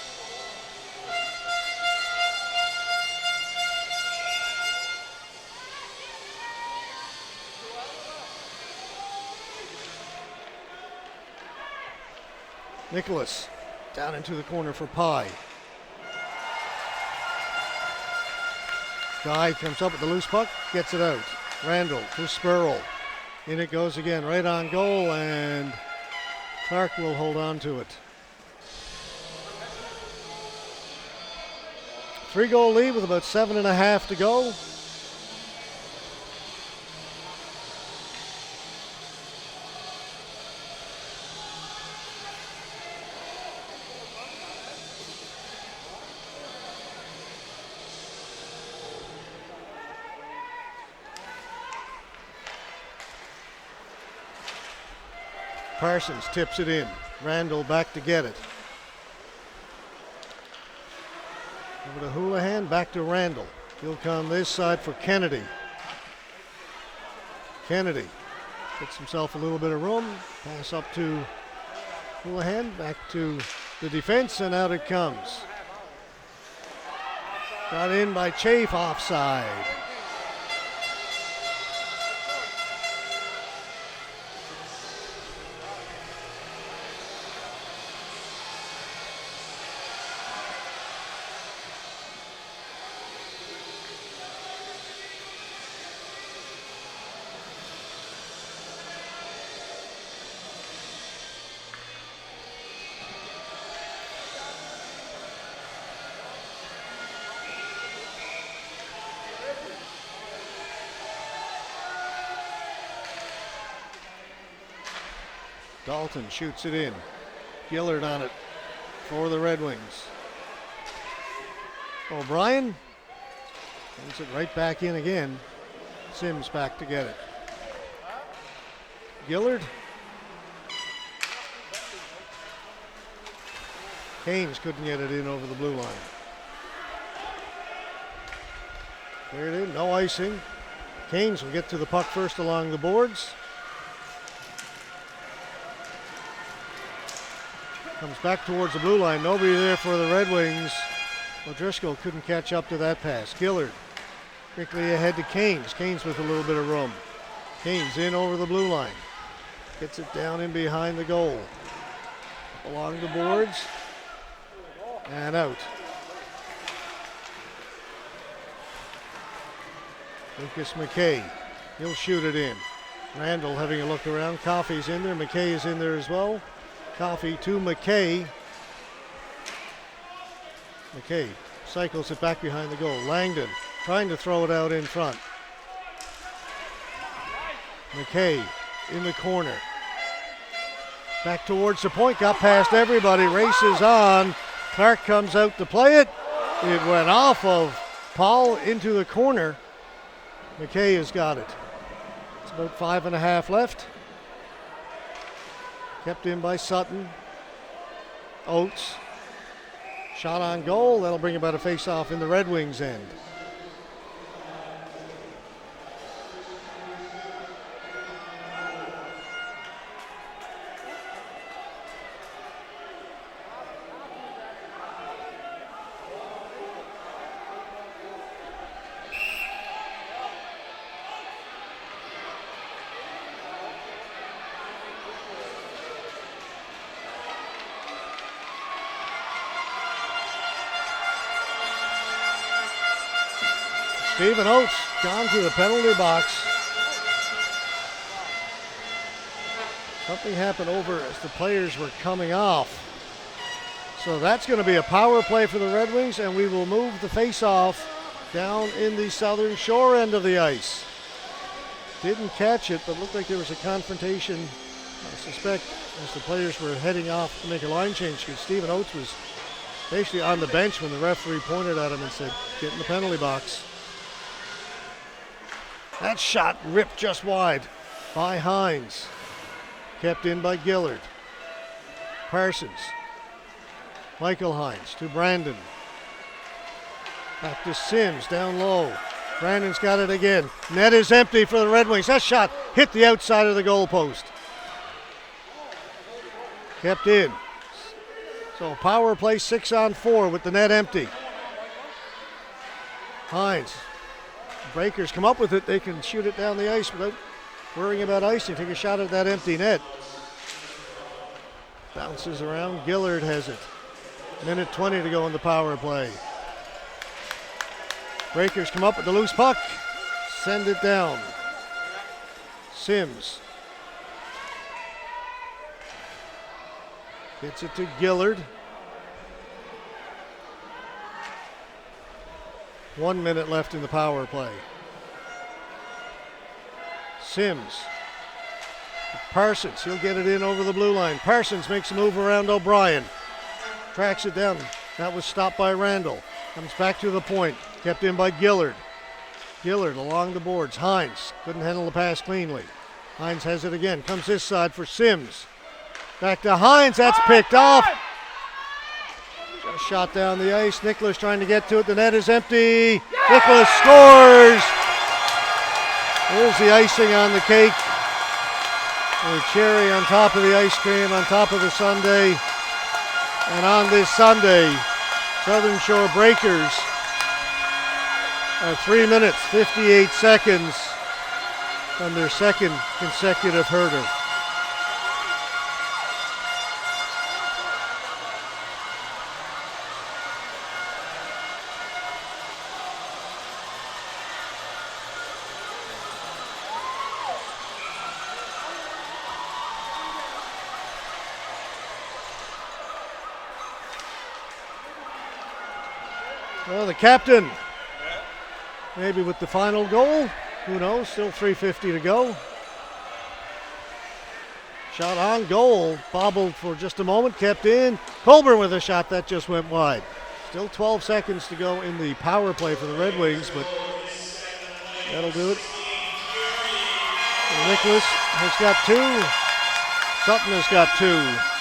Nicholas down into the corner for Pye. Guy comes up with the loose puck, gets it out. Randall to Spurl. In it goes again, right on goal, and Clark will hold on to it. 3-goal lead with about 7.5 to go. Parsons tips it in. Randall back to get it. Over to Houlihan, back to Randall. He'll come this side for Kennedy. Kennedy gets himself a little bit of room. Pass up to Houlihan, back to the defense, and out it comes. Got in by Chafe, offside. Dalton shoots it in. Gillard on it for the Red Wings. O'Brien brings it right back in again. Sims back to get it. Gillard. Haynes couldn't get it in over the blue line. There it is, no icing. Haynes will get to the puck first along the boards. Comes back towards the blue line. Nobody there for the Red Wings. O'Driscoll couldn't catch up to that pass. Gillard quickly ahead to Canes. Canes with a little bit of room. Canes in over the blue line. Gets it down in behind the goal. Along the boards. And out. Lucas McKay. He'll shoot it in. Randall having a look around. Coffey's in there. McKay is in there as well. Coffey to McKay. McKay cycles it back behind the goal. Langdon trying to throw it out in front. McKay in the corner. Back towards the point. Got past everybody. Races on. Clark comes out to play it. It went off of Paul into the corner. McKay has got it. It's about 5.5 left. Kept in by Sutton. Oates. Shot on goal. That'll bring about a face-off in the Red Wings end. Stephen Oates gone to the penalty box. Something happened over as the players were coming off. So that's going to be a power play for the Red Wings, and we will move the face-off down in the Southern Shore end of the ice. Didn't catch it, but looked like there was a confrontation, I suspect, as the players were heading off to make a line change, because Stephen Oates was basically on the bench when the referee pointed at him and said, get in the penalty box. That shot ripped just wide by Hines. Kept in by Gillard. Parsons. Michael Hines to Brandon. Back to Sims down low. Brandon's got it again. Net is empty for the Red Wings. That shot hit the outside of the goalpost. Kept in. So power play 6-on-4 with the net empty. Hines. Breakers come up with it. They can shoot it down the ice without worrying about icing. Take a shot at that empty net. Bounces around. Gillard has it. Minute 20 to go in the power play. Breakers come up with the loose puck. Send it down. Sims. Gets it to Gillard. 1 minute left in the power play. Sims. Parsons, he'll get it in over the blue line. Parsons makes a move around O'Brien. Tracks it down. That was stopped by Randall. Comes back to the point. Kept in by Gillard. Gillard along the boards. Hines couldn't handle the pass cleanly. Hines has it again. Comes this side for Sims. Back to Hines. That's picked off. Shot down the ice. Nicholas trying to get to it. The net is empty. Nicholas scores. There's the icing on the cake. The cherry on top of the ice cream, on top of the sundae. And on this Sunday, Southern Shore Breakers are 3 minutes, 58 seconds on their second consecutive hurdle. Well, the captain, maybe with the final goal. Who knows? Still 3:50 to go. Shot on goal. Bobbled for just a moment. Kept in. Colburn with a shot that just went wide. Still 12 seconds to go in the power play for the Red Wings, but that'll do it. And Nicholas has got 2. Sutton has got 2.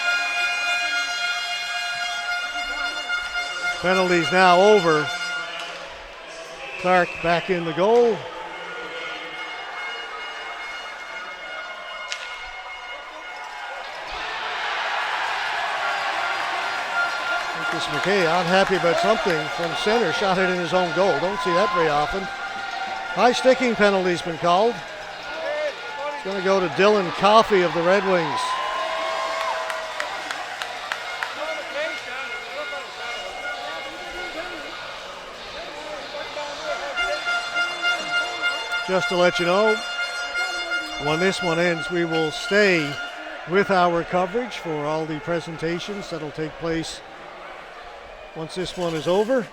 Penalties now over. Clark back in the goal. Lucas McKay unhappy about something from center, shot it in his own goal. Don't see that very often. High sticking penalty's been called. It's going to go to Dylan Coffey of the Red Wings. Just to let you know, when this one ends, we will stay with our coverage for all the presentations that'll take place once this one is over.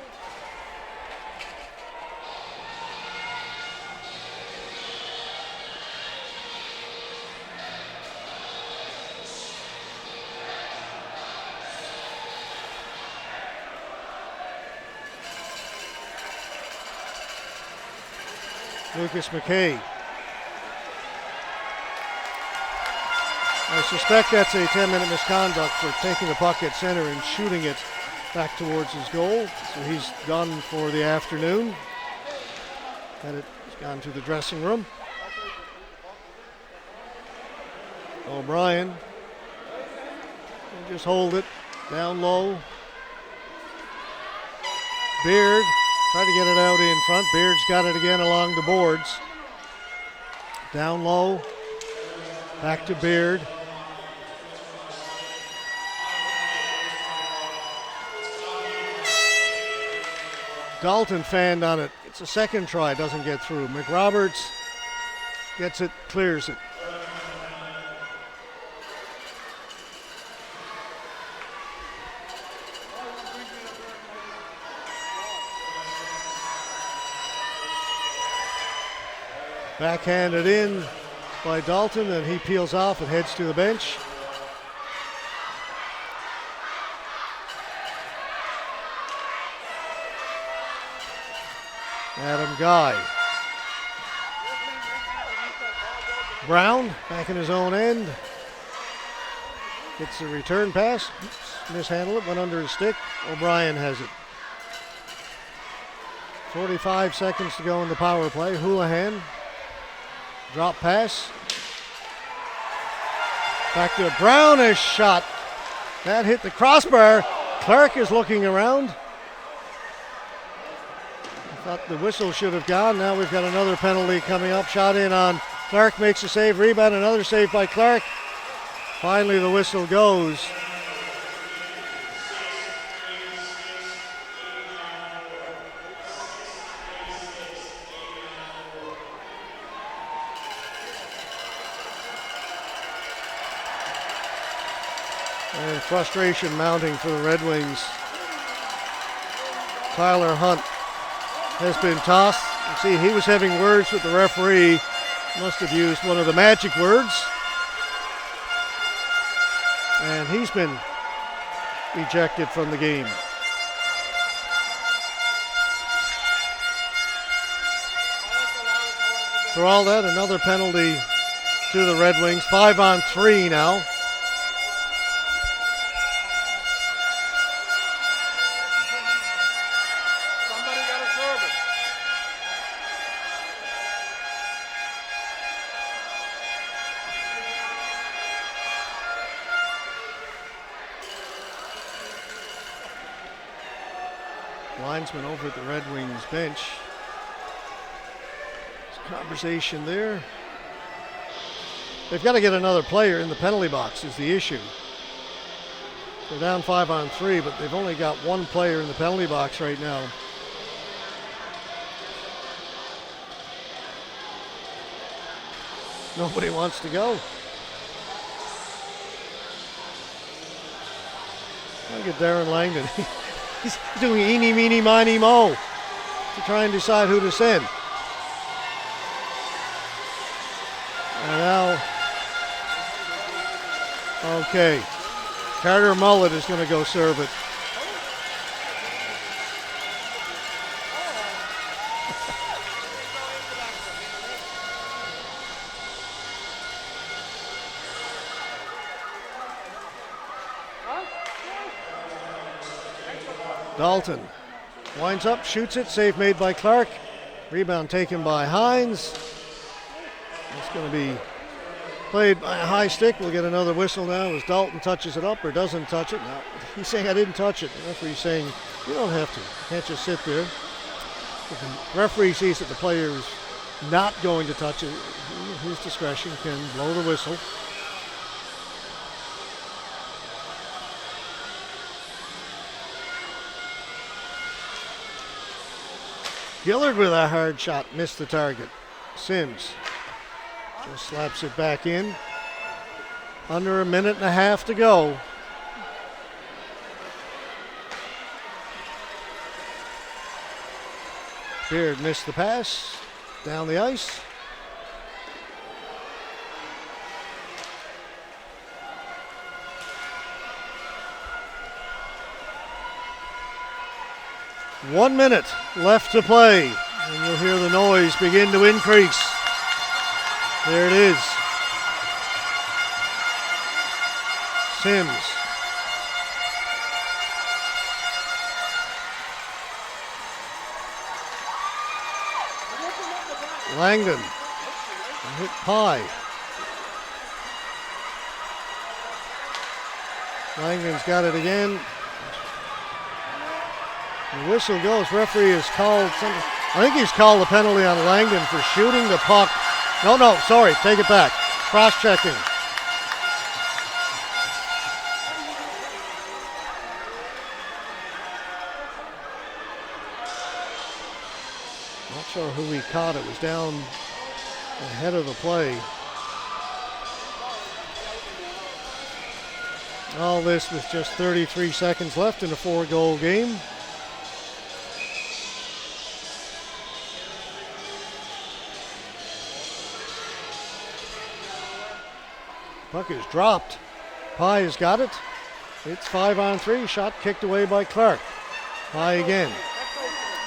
Lucas McKay. I suspect that's a 10-minute misconduct for taking the puck at center and shooting it back towards his goal. So he's done for the afternoon. And it's gone to the dressing room. O'Brien will just hold it down low. Beard tried to get it out in front. Beard's got it again along the boards. Down low. Back to Beard. Dalton fanned on it. It's a second try, doesn't get through. McRoberts gets it, clears it. Backhanded in by Dalton, and he peels off and heads to the bench. Adam Guy. Brown back in his own end. Gets a return pass. Oops, mishandled it, went under his stick. O'Brien has it. 45 seconds to go in the power play. Houlihan. Drop pass. Back to a Brownish shot. That hit the crossbar. Clark is looking around. Thought the whistle should have gone. Now we've got another penalty coming up. Shot in on Clark, makes a save, rebound, another save by Clark. Finally the whistle goes. And frustration mounting for the Red Wings. Tyler Hunt has been tossed. You see, he was having words with the referee. Must have used one of the magic words. And he's been ejected from the game. For all that, another penalty to the Red Wings. 5-on-3 now. Linesman over at the Red Wings bench. There's a conversation there. They've got to get another player in the penalty box is the issue. They're down 5-on-3, but they've only got one player in the penalty box right now. Nobody wants to go. Look at Darren Langdon. He's doing eeny, meeny, miny, mo to try and decide who to send. And now, okay, Carter Mullet is going to go serve it. Dalton winds up, shoots it, save made by Clark. Rebound taken by Hines. It's going to be Played by a high stick. We'll get another whistle now as Dalton touches it up or doesn't touch it. Now, he's saying I didn't touch it. The referee's saying you don't have to. You can't just sit there. If the referee sees that the player is not going to touch it, his discretion can blow the whistle. Gillard with a hard shot, missed the target. Sims just slaps it back in. Under a minute and a half to go. Beard missed the pass. Down the ice. One minute left to play, and you'll hear the noise begin to increase. There it is. Sims. Langdon. Hit Pye. Langdon's got it again. The whistle goes. Referee has called something. I think he's called a penalty on Langdon for shooting the puck. No, sorry, take it back. Cross-checking. Not sure who he caught. It was down ahead of the play. All this with just 33 seconds left in a 4-goal game. Puck is dropped. Pye has got it. It's 5-on-3. Shot kicked away by Clark. Pye again.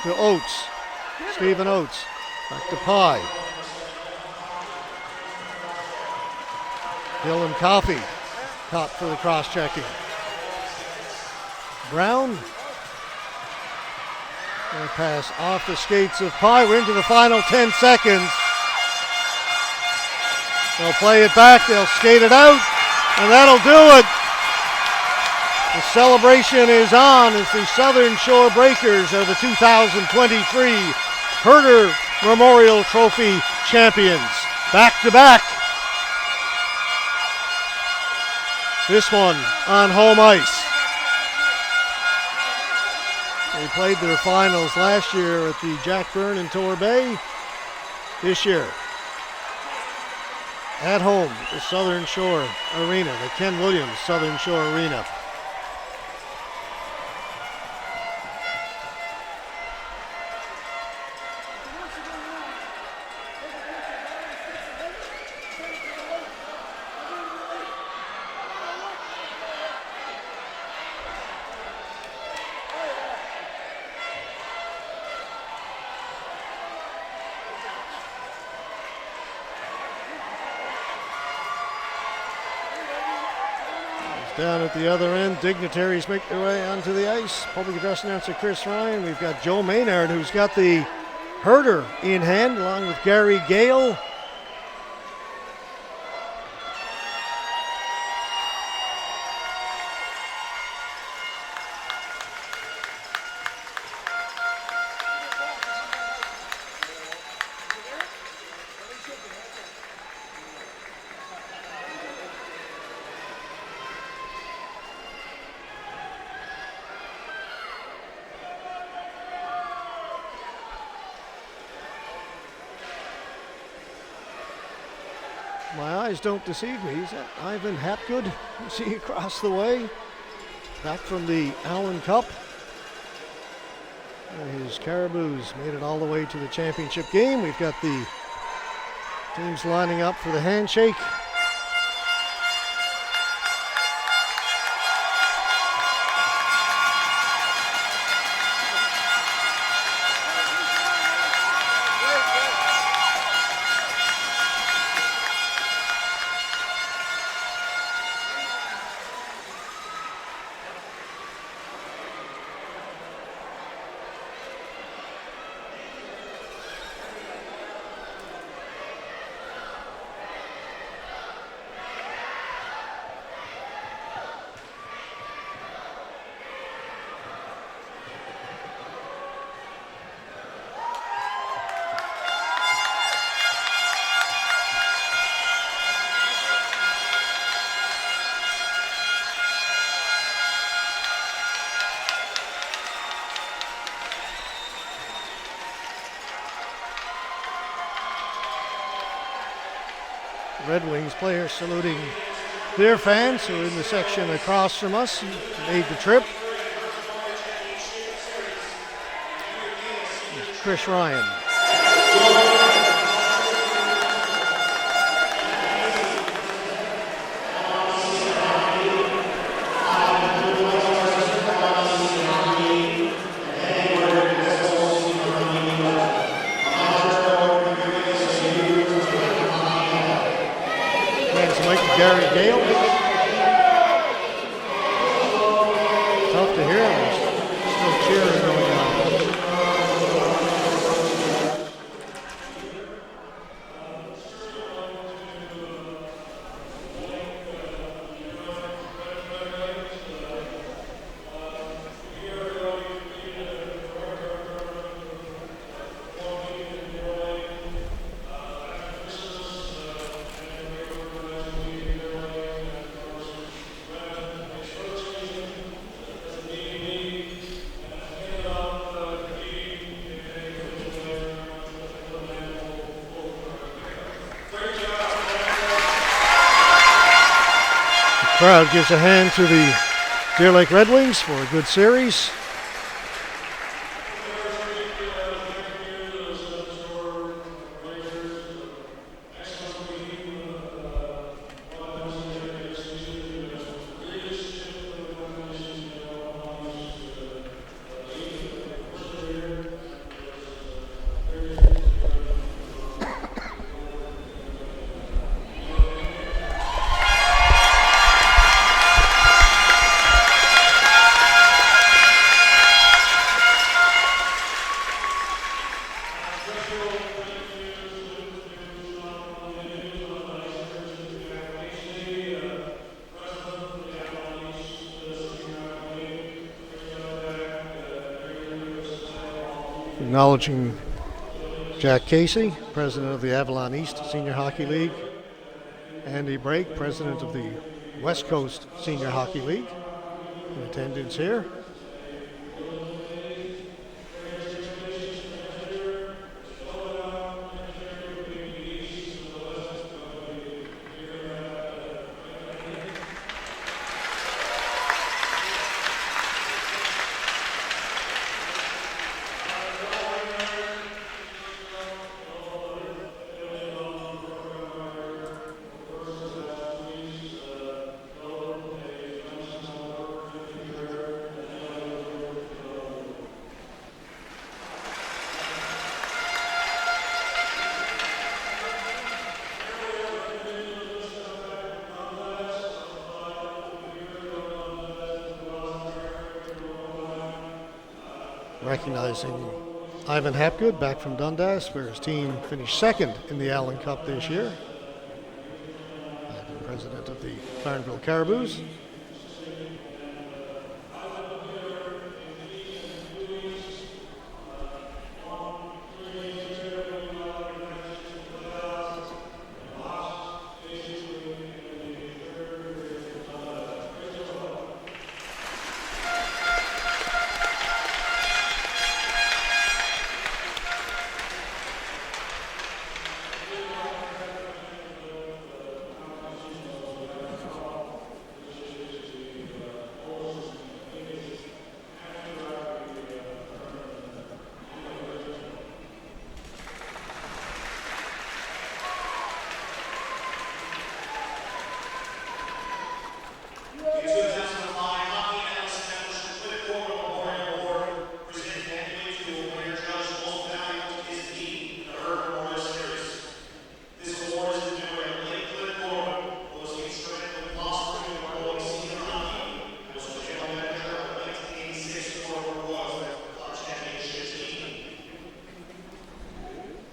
To Oates. Stephen Oates. Back to Pye. Dylan Coffey. Caught for the cross-checking. Brown. And a pass off the skates of Pye. We're into the final 10 seconds. They'll play it back, they'll skate it out, and that'll do it. The celebration is on as the Southern Shore Breakers are the 2023 Herder Memorial Trophy champions. Back to back. This one on home ice. They played their finals last year at the Jack Byrne in Torbay. This year, at home, the Southern Shore Arena, the Ken Williams Southern Shore Arena. Down at the other end, dignitaries make their way onto the ice. Public address announcer Chris Ryan. We've got Joe Maynard, who's got the Herder in hand, along with Gary Gale. My eyes don't deceive me. Is that Ivan Hapgood? You see across the way. Back from the Allen Cup. And his Caribous made it all the way to the championship game. We've got the teams lining up for the handshake. Red Wings players saluting their fans who are in the section across from us, made the trip. It's Chris Ryan. Gary Gale. Tough to hear. There's still cheering going on. Crowd gives a hand to the Deer Lake Red Wings for a good series. Acknowledging Jack Casey, president of the Avalon East Senior Hockey League. Andy Brake, president of the West Coast Senior Hockey League, in attendance here. Recognizing Ivan Hapgood back from Dundas, where his team finished second in the Allen Cup this year. Ivan, president of the Farnville Caraboos.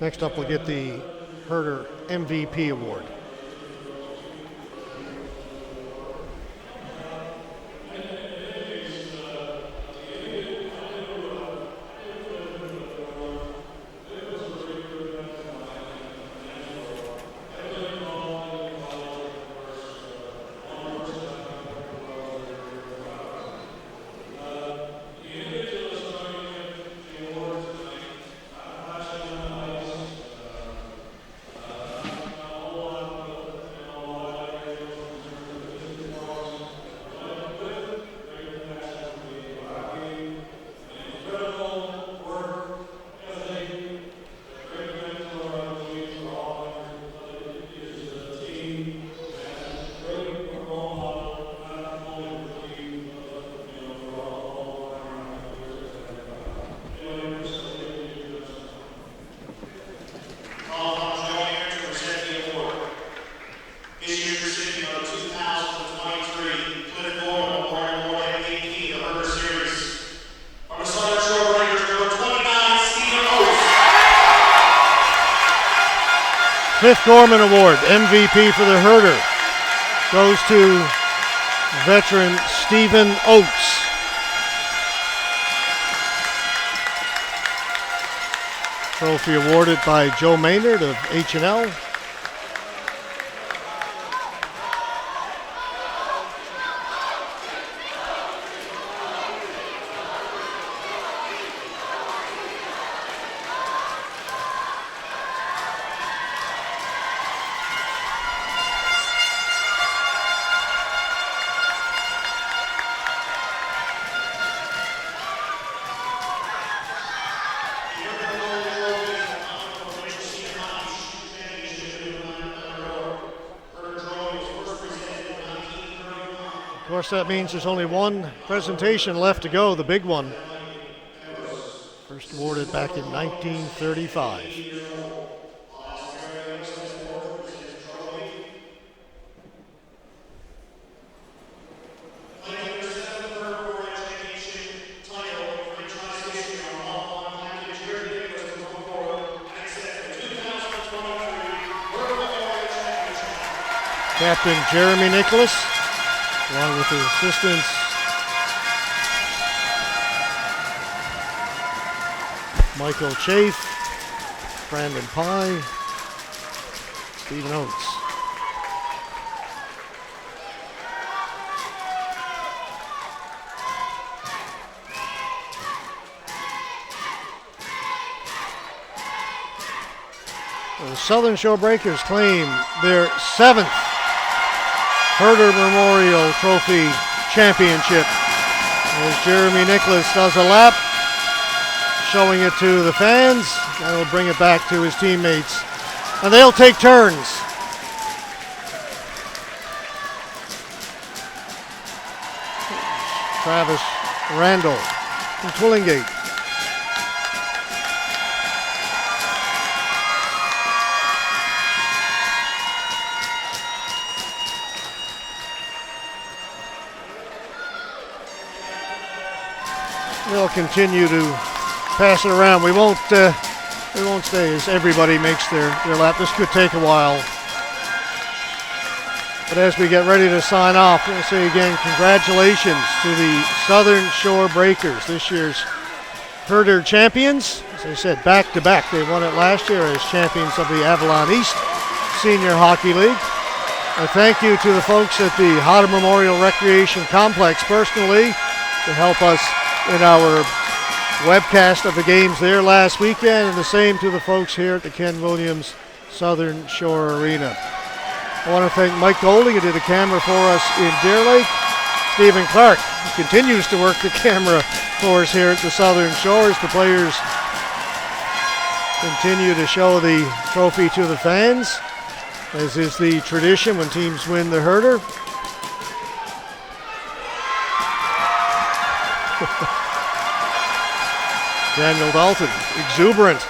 Next up, we'll get the Herder MVP award. Fifth Gorman Award, MVP for the Herder, goes to veteran Stephen Oates. Trophy awarded by Joe Maynard of H&L. Of course, that means there's only one presentation left to go, the big one. First awarded back in 1935. Captain Jeremy Nicholas, along with his assistants Michael Chafe, Brandon Pye, Stephen Oates. The Southern Shore Breakers claim their 7th Herder Memorial Trophy Championship as Jeremy Nicholas does a lap, showing it to the fans, and will bring it back to his teammates, and they'll take turns. Travis Randall from Twillingate. They'll continue to pass it around. We won't stay as everybody makes their lap. This could take a while. But as we get ready to sign off, I'll say again, congratulations to the Southern Shore Breakers, this year's Herder champions. As I said, back-to-back. They won it last year as champions of the Avalon East Senior Hockey League. A thank you to the folks at the Hodder Memorial Recreation Complex personally to help us in our webcast of the games there last weekend, and the same to the folks here at the Ken Williams Southern Shore Arena. I want to thank Mike Golding, who did the camera for us in Deer Lake. Stephen Clark, who continues to work the camera for us here at the Southern Shore as the players continue to show the trophy to the fans, as is the tradition when teams win the Herder. Daniel Dalton, exuberant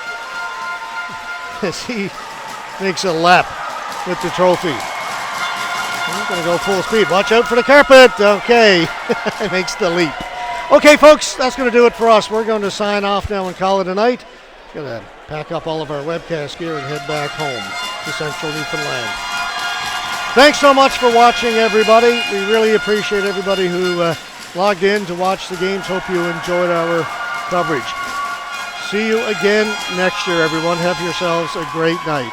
as he makes a lap with the trophy. He's going to go full speed. Watch out for the carpet. Okay, makes the leap. Okay, folks, that's going to do it for us. We're going to sign off now and call it a night. Going to pack up all of our webcast gear and head back home to Central Newfoundland. Thanks so much for watching, everybody. We really appreciate everybody who logged in to watch the games. Hope you enjoyed our coverage. See you again next year, everyone. Have yourselves a great night.